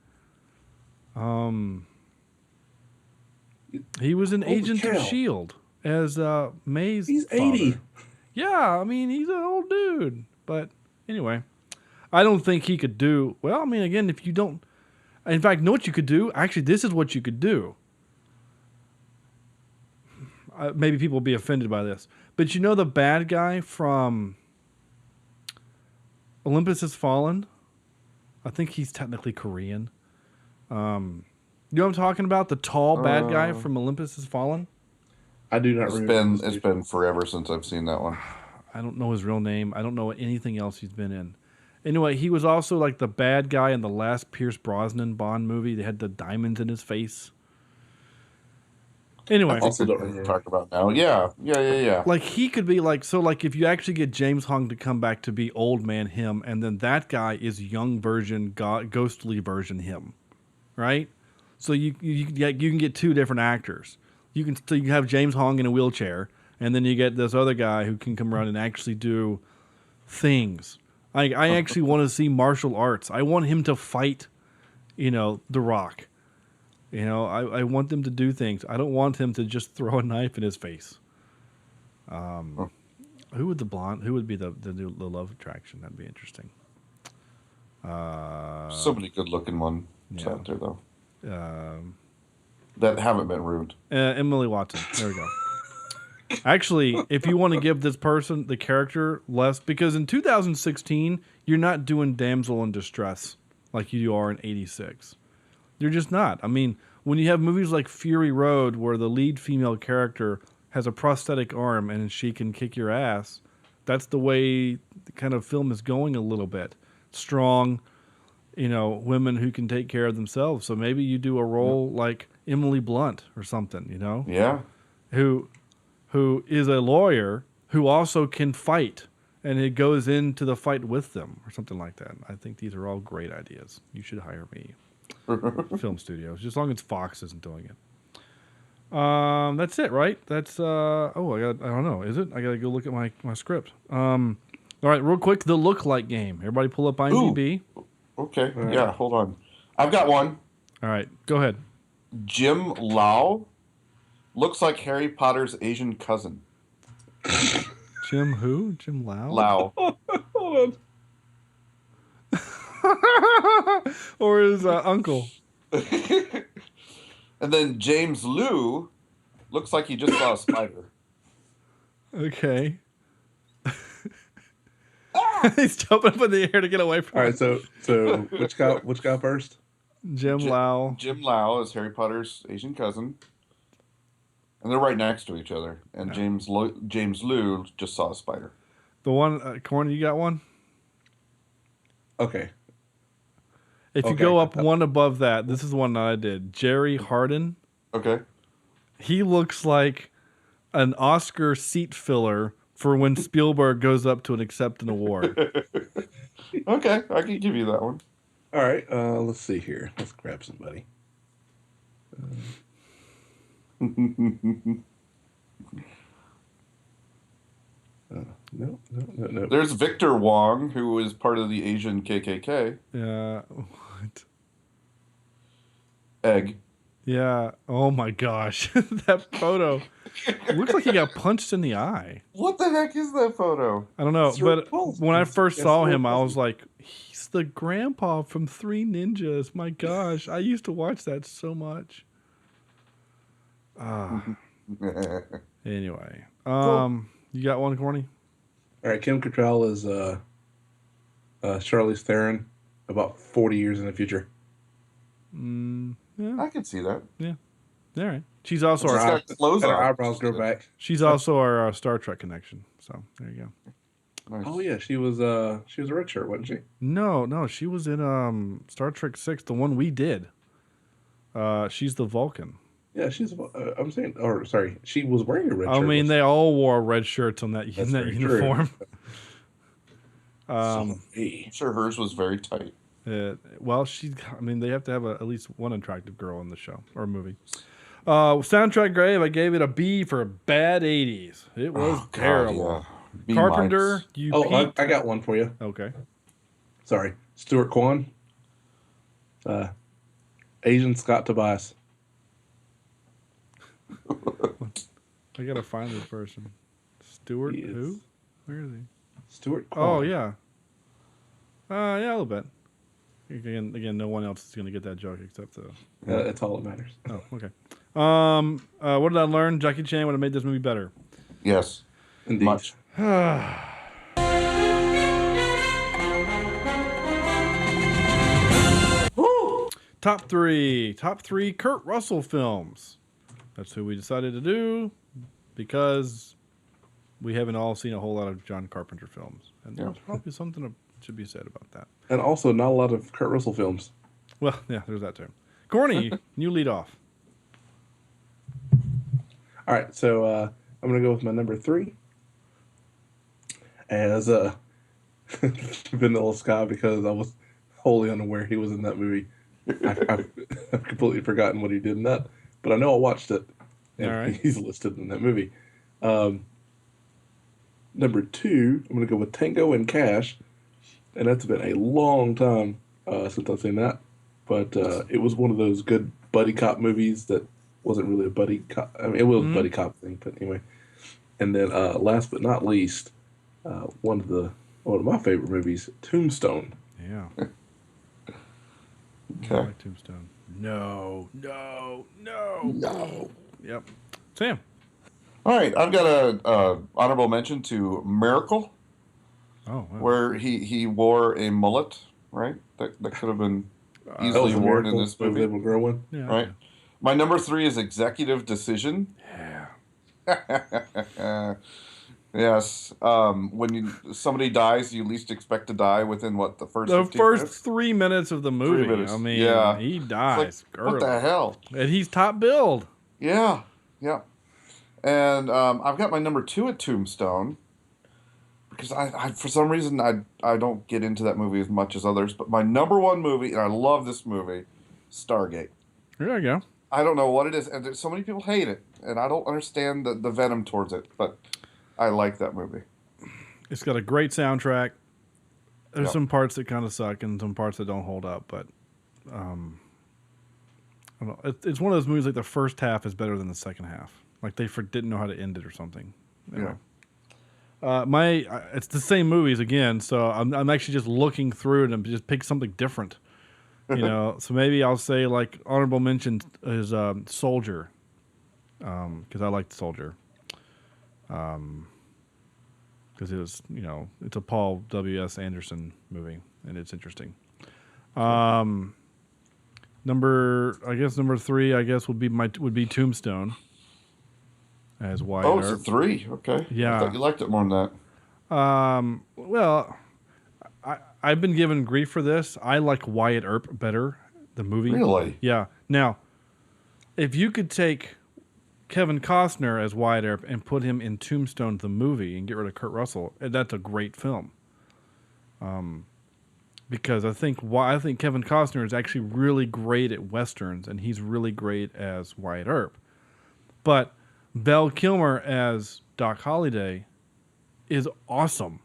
He was an agent of S.H.I.E.L.D. as May's He's father. 80. Yeah, I mean, he's an old dude. But anyway, I don't think he could do... Well, I mean, again, if you don't... In fact, know what you could do? Actually, this is what you could do. Maybe people will be offended by this. But you know the bad guy from Olympus Has Fallen? I think he's technically Korean. You know what I'm talking about? The tall bad guy from Olympus Has Fallen? I do not remember. It's been forever since I've seen that one. I don't know his real name. I don't know anything else he's been in. Anyway, he was also like the bad guy in the last Pierce Brosnan Bond movie. They had the diamonds in his face. Anyway. I also don't remember talk about now. Yeah. Like he could be like, so like if you actually get James Hong to come back to be old man him, and then that guy is young version, ghostly version him. Right? So you can get two different actors. You can have James Hong in a wheelchair, and then you get this other guy who can come around and actually do things. I actually want to see martial arts. I want him to fight, The Rock. You know, I want them to do things. I don't want him to just throw a knife in his face. Who would be the love attraction? That'd be interesting. Somebody good looking one out there though. That haven't been rude. Emily Watson. There we go. Actually, if you want to give this person, the character, less, because in 2016 you're not doing damsel in distress like you are in '86. You're just not. I mean, when you have movies like Fury Road, where the lead female character has a prosthetic arm and she can kick your ass, that's the way the kind of film is going a little bit. Strong, women who can take care of themselves. So maybe you do a role like Emily Blunt or something, Yeah. Who is a lawyer who also can fight, and it goes into the fight with them or something like that. I think these are all great ideas. You should hire me. Film studios, just as long as Fox isn't doing it. That's it, right? That's I don't know. Is it? I gotta go look at my script. All right, real quick, the look-like game. Everybody pull up IMDb. Ooh. Okay, yeah, hold on. I've got one. All right, go ahead. Jim Lau looks like Harry Potter's Asian cousin. Jim who? Jim Lau? Lau. Hold on. Or his uncle. And then James Liu looks like he just saw a spider. Okay. He's jumping up in the air to get away from All right, so which guy first? Jim Lau. Jim Lau is Harry Potter's Asian cousin. And they're right next to each other. And James Liu just saw a spider. The one, Corny, you got one? Okay. If you go up one above that, this is the one that I did. Jerry Hardin. Okay. He looks like an Oscar seat filler for when Spielberg goes up to accept an award. Okay, I can give you that one. All right, let's see here. Let's grab somebody. No. There's Victor Wong, who is part of the Asian KKK. Yeah. What? Egg. Yeah. Oh my gosh. That photo. Looks like he got punched in the eye. What the heck is that photo? I don't know. But when I first saw him, I was like, he's the grandpa from Three Ninjas. My gosh. I used to watch that so much. Anyway. You got one, Corny? All right, Kim Cattrall is Charlize Theron about 40 years in the future. Yeah. I can see that. Yeah. All right. She's also She's got clothes on. Her eyebrows grow back. She's also our Star Trek connection. So there you go. Nice. Oh yeah, she was a red shirt, wasn't she? No, she was in Star Trek 6, the one we did. She's the Vulcan. Yeah, she's. I'm saying, or sorry, she was wearing a red shirt. I mean, they all wore red shirts on that uniform. I'm sure hers was very tight. Well, they have to have at least one attractive girl in the show or movie. Soundtrack grade, I gave it a B for bad 80s. It was terrible. Yeah. Carpenter, you peaked. I got one for you. Okay. Sorry. Stuart Kwan. Asian Scott Tobias. I gotta find this person. Stuart who? Where is he? Stuart Kwan. Oh, yeah. Yeah, a little bit. Again, no one else is gonna get that joke except the. That's all that matters. Oh, okay. What did I learn? Jackie Chan would have made this movie better. Yes. Indeed. Much. Top three Kurt Russell films. That's who we decided to do because we haven't all seen a whole lot of John Carpenter films, and there's probably something that should be said about that. And also, not a lot of Kurt Russell films. Well, yeah, there's that too. Corny, you lead off. All right, so I'm gonna go with my number 3 as Vanilla Sky because I was wholly unaware he was in that movie. I've completely forgotten what he did in that, but I know I watched it, and all right. He's listed in that movie. Number 2, I'm gonna go with Tango and Cash, and that's been a long time since I've seen that, but it was one of those good buddy cop movies that wasn't really a buddy cop. I mean, it was a buddy cop thing, but anyway. And then last but not least, one of my favorite movies, Tombstone. Yeah. Okay. I like Tombstone. No. Yep. Sam. All right, I've got a honorable mention to Miracle. Oh, wow. Where he wore a mullet, right? That could have been easily worn in this movie. Yeah, right. okay. My number 3 is Executive Decision. Yeah. Yes. When somebody dies, you least expect to die within the first 15 minutes? 3 minutes of the movie. 3 minutes. I mean, yeah. he dies. Like, what the hell? And he's top billed. Yeah. Yeah. And I've got my number 2 at Tombstone. Because I for some reason, I don't get into that movie as much as others. But my number 1 movie, and I love this movie, Stargate. There you go. I don't know what it is. And so many people hate it. And I don't understand the venom towards it. But I like that movie. It's got a great soundtrack. There's some parts that kind of suck and some parts that don't hold up. But I don't know. It's one of those movies like the first half is better than the second half. Like they didn't know how to end it or something. Anyway. Yeah. It's the same movies again, so I'm actually just looking through it and just pick something different, So maybe I'll say like honorable mention is Soldier, because I like Soldier, because it was it's a Paul W.S. Anderson movie and it's interesting. Number 3 would be Tombstone. As Wyatt Earp. It's a 3. Okay. Yeah. I thought you liked it more than that. Well, I've been given grief for this. I like Wyatt Earp better, the movie. Really? Yeah. Now, if you could take Kevin Costner as Wyatt Earp and put him in Tombstone the movie and get rid of Kurt Russell, that's a great film. Because I think Kevin Costner is actually really great at westerns, and he's really great as Wyatt Earp. But Val Kilmer as Doc Holliday is awesome.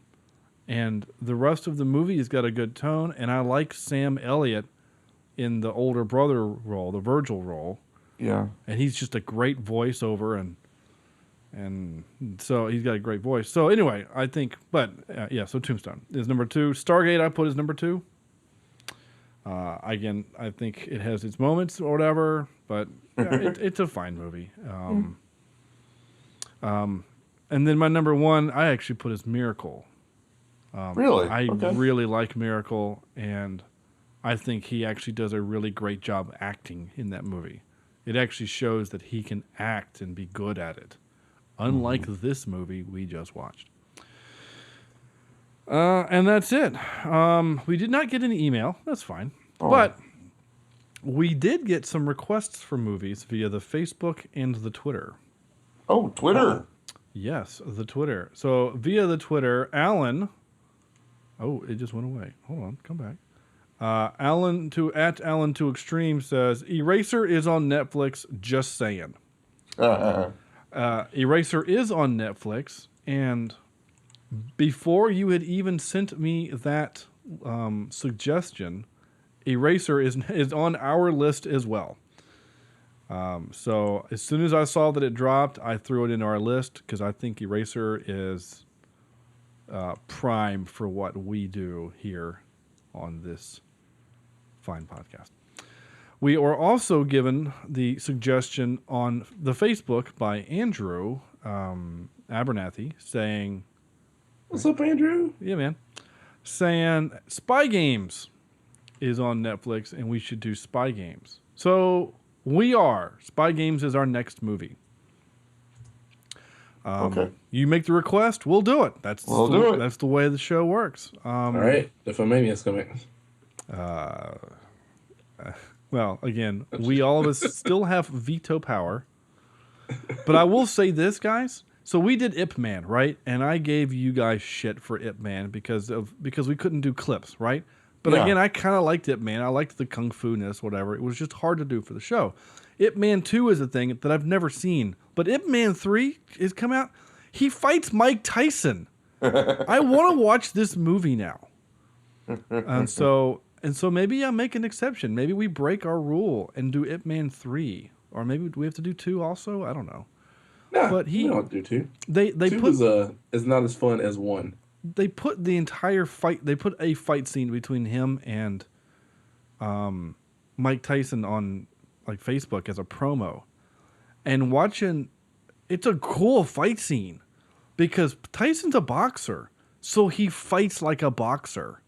And the rest of the movie has got a good tone. And I like Sam Elliott in the older brother role, the Virgil role. Yeah. And he's just a great voiceover. And so he's got a great voice. So anyway, I think, so Tombstone is number 2. Stargate I put as number 2. Again, I think it has its moments or whatever, but it's a fine movie. And then my number 1, I actually put as Miracle. Really? I really like Miracle, and I think he actually does a really great job acting in that movie. It actually shows that he can act and be good at it, unlike this movie we just watched. And that's it. We did not get any email. That's fine. Oh. But we did get some requests for movies via the Facebook and the Twitter. Oh, Twitter. Yes, the Twitter. So via the Twitter, Alan. Oh, it just went away. Hold on, come back. Alan to Extreme says Eraser is on Netflix. Just saying. Eraser is on Netflix, and before you had even sent me that suggestion, Eraser is on our list as well. So as soon as I saw that it dropped, I threw it into our list because I think Eraser is prime for what we do here on this fine podcast. We are also given the suggestion on the Facebook by Andrew Abernathy saying, "What's up, Andrew?" Yeah, man. Saying Spy Games is on Netflix and we should do Spy Games. So we are. Spy Games is our next movie. Okay. You make the request, we'll do it. That's the way the show works. All right. The Fomania's coming. Well, again, all of us still have veto power. But I will say this, guys. So we did Ip Man, right? And I gave you guys shit for Ip Man because we couldn't do clips, right? But again, I kind of liked Ip Man. I liked the kung fu-ness, whatever. It was just hard to do for the show. Ip Man 2 is a thing that I've never seen. But Ip Man 3 is come out. He fights Mike Tyson. I want to watch this movie now. And so And so maybe make an exception. Maybe we break our rule and do Ip Man 3. Or maybe we have to do 2 also? I don't know. No, but we don't do 2. They 2 is not as fun as 1. They put the entire fight. They put a fight scene between him and Mike Tyson on like Facebook as a promo, and watching. It's a cool fight scene because Tyson's a boxer, so he fights like a boxer.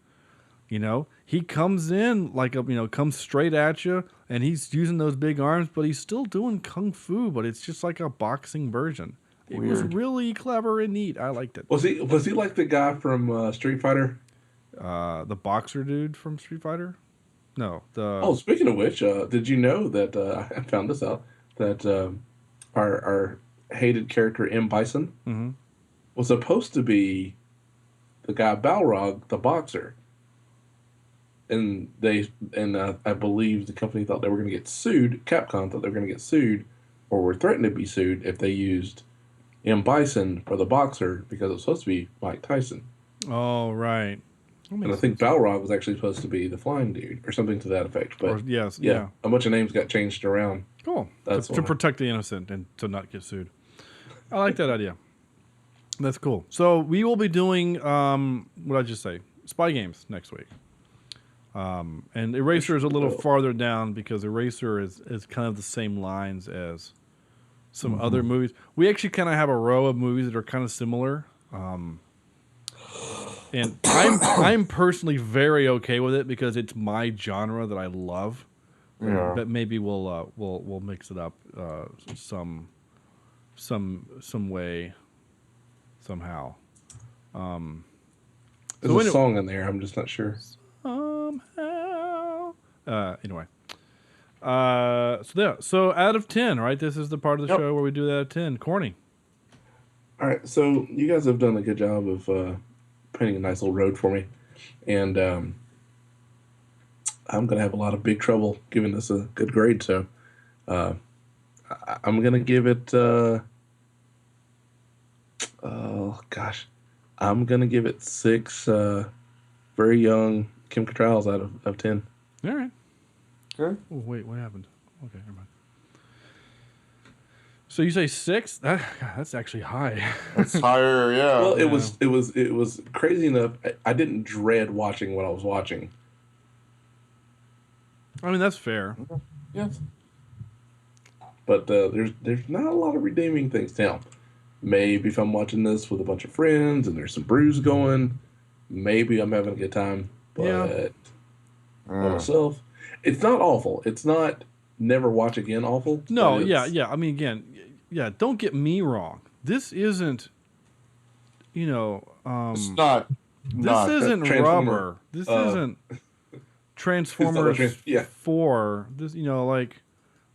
You know, he comes in like comes straight at you, and he's using those big arms, but he's still doing kung fu, but it's just like a boxing version. It was really clever and neat. I liked it. Was he like the guy from Street Fighter? The boxer dude from Street Fighter? No. Oh, speaking of which, did you know that I found this out that our hated character M. Bison was supposed to be the guy Balrog, the boxer, and I believe the company thought they were going to get sued. Capcom thought they were going to get sued, or were threatened to be sued if they used M. Bison for the boxer because it was supposed to be Mike Tyson. Oh, right. And I think Balrog was actually supposed to be the flying dude or something to that effect. But yeah, a bunch of names got changed around. Cool. To protect the innocent and to not get sued. I like that idea. That's cool. So we will be doing, what did I just say? Spy Games next week. And Eraser is a little farther down because Eraser is kind of the same lines as some other movies. We actually kind of have a row of movies that are kind of similar. And I'm personally very okay with it because it's my genre that I love. Yeah. But maybe we'll mix it up some way somehow. There's a song in there. I'm just not sure. Somehow. Anyway. So out of 10, right? This is the part of the show where we do that out of 10. Corny. All right. So you guys have done a good job of painting a nice little road for me, and I'm gonna have a lot of big trouble giving this a good grade. So I'm gonna give it. I'm gonna give it 6. Very young Kim Cattralls out of 10. All right. Okay. Oh, wait, what happened? Okay, never mind. So you say 6? That's actually high. That's higher, yeah. Well, it was crazy enough. I didn't dread watching what I was watching. I mean, that's fair. Yes. But there's not a lot of redeeming things now. Maybe if I'm watching this with a bunch of friends and there's some brews going, maybe I'm having a good time. But by myself, it's not awful. It's not never watch again awful. No, yeah. I mean, again, don't get me wrong. This isn't, it's not. This isn't Rubber. This isn't Transformers 4. This,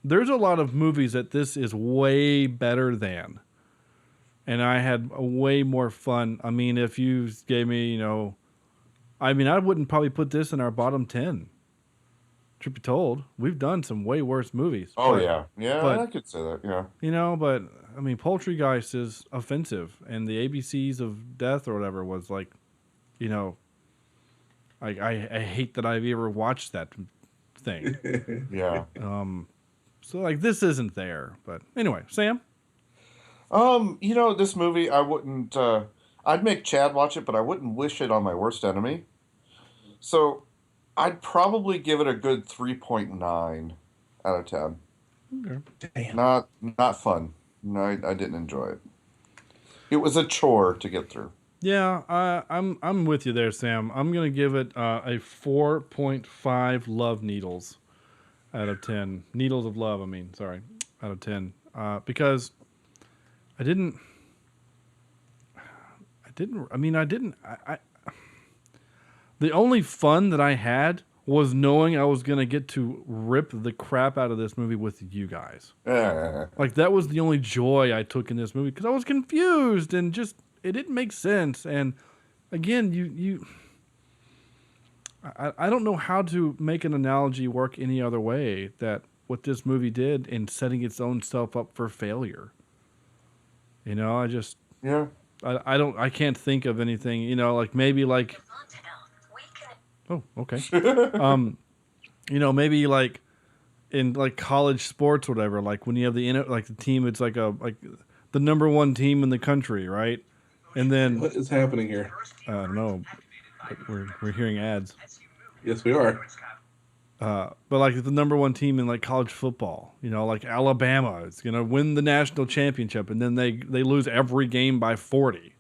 there's a lot of movies that this is way better than. And I had a way more fun. I mean, if you gave me, I wouldn't probably put this in our bottom 10. Truth be told, we've done some way worse movies. Oh, but, I could say that, yeah. But, I mean, Poultrygeist is offensive, and the ABCs of Death or whatever was like, I hate that I've ever watched that thing. Yeah. So, this isn't there. But anyway, Sam? This movie, I wouldn't, I'd make Chad watch it, but I wouldn't wish it on my worst enemy. So I'd probably give it a good 3.9 out of 10. Okay. Damn. Not fun. No, I didn't enjoy it. It was a chore to get through. Yeah, I'm with you there, Sam. I'm gonna give it a 4.5 love needles out of 10. Needles of love, out of 10. Because I didn't. The only fun that I had was knowing I was going to get to rip the crap out of this movie with you guys. That was the only joy I took in this movie because I was confused and just, it didn't make sense. And again, I don't know how to make an analogy work any other way that what this movie did in setting its own self up for failure. I can't think of anything, maybe Oh, okay. Maybe like in like college sports or whatever, like when you have the team, it's like the number one team in the country, right? And then what is happening here? I don't know. We're hearing ads. Yes, we are. But like the number one team in like college football, like Alabama is gonna win the national championship, and then they lose every game by 40.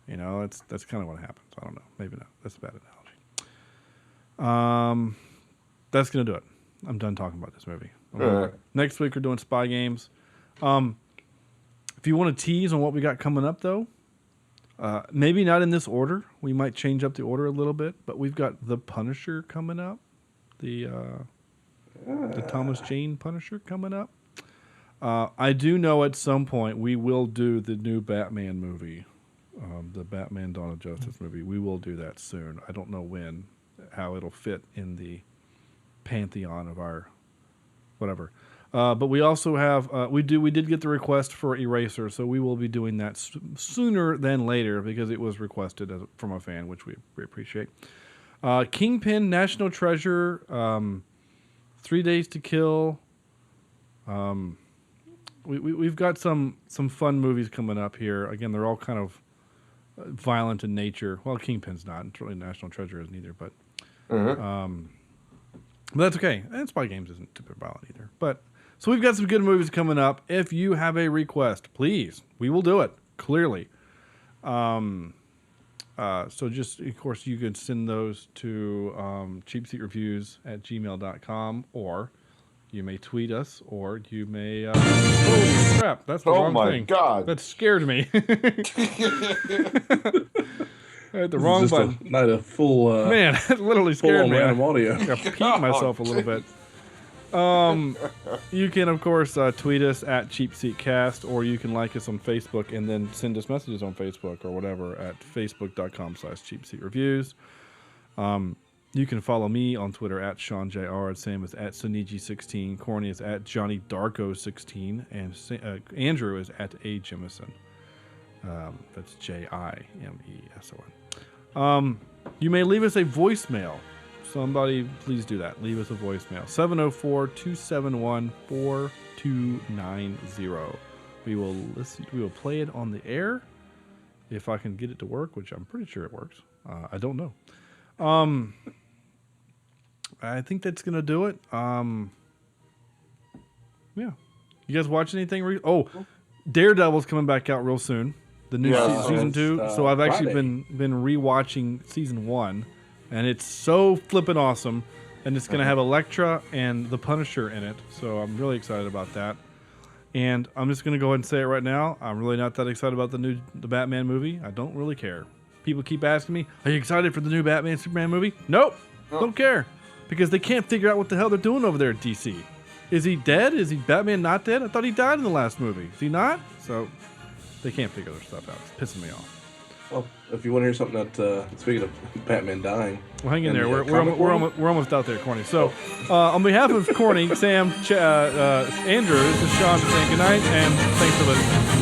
That's kind of what happens. I don't know. Maybe not. That's a bad analogy. That's gonna do it. I'm done talking about this movie. Next week we're doing Spy Games. If you want to tease on what we got coming up, though, maybe not in this order. We might change up the order a little bit, but we've got The Punisher coming up. The Thomas Jane Punisher coming up. I do know at some point we will do the new Batman movie, the Batman Dawn of Justice movie. We will do that soon. I don't know when, how it'll fit in the pantheon of our whatever. But we also have we did get the request for Eraser, so we will be doing that sooner than later because it was requested from a fan, which we appreciate. Kingpin, National Treasure, 3 Days to Kill. We've got some fun movies coming up here. Again, they're all kind of violent in nature. Well, Kingpin's not. And really National Treasure isn't either. But that's okay. And Spy Games isn't super violent either. But so we've got some good movies coming up. If you have a request, please, we will do it. Clearly. So just, of course, you can send those to cheapseatreviews@gmail.com, or you may tweet us, or you may... oh, crap. That's the wrong thing. Oh, my God. That scared me. I hit the wrong button. Not a full... Man, that literally scared me. Random audio. I peed myself a little bit. You can, of course, tweet us at CheapSeatCast, or you can like us on Facebook and then send us messages on Facebook or whatever at facebook.com/CheapSeatReviews. You can follow me on Twitter at SeanJR. Sam is at Soniji16. Corny is at JohnnyDarko16. And Andrew is at A. Jemison. That's Jimeson. You may leave us a voicemail. Somebody, please do that. Leave us a voicemail. 704-271-4290. We will listen. We will play it on the air if I can get it to work, which I'm pretty sure it works. I don't know. I think that's gonna do it. Yeah. You guys watch anything? Daredevil's coming back out real soon. The new season 2. So I've actually been rewatching season 1. And it's so flippin' awesome. And it's going to have Elektra and the Punisher in it. So I'm really excited about that. And I'm just going to go ahead and say it right now. I'm really not that excited about the Batman movie. I don't really care. People keep asking me, are you excited for the new Batman Superman movie? Nope. Don't care. Because they can't figure out what the hell they're doing over there at DC. Is he dead? Is he Batman not dead? I thought he died in the last movie. Is he not? So they can't figure their stuff out. It's pissing me off. Well, if you want to hear something that, speaking of Batman dying... Well, hang in there. We're almost out there, Corny. So, on behalf of Corny, Sam, Andrew, this is Sean saying goodnight, and thanks for listening.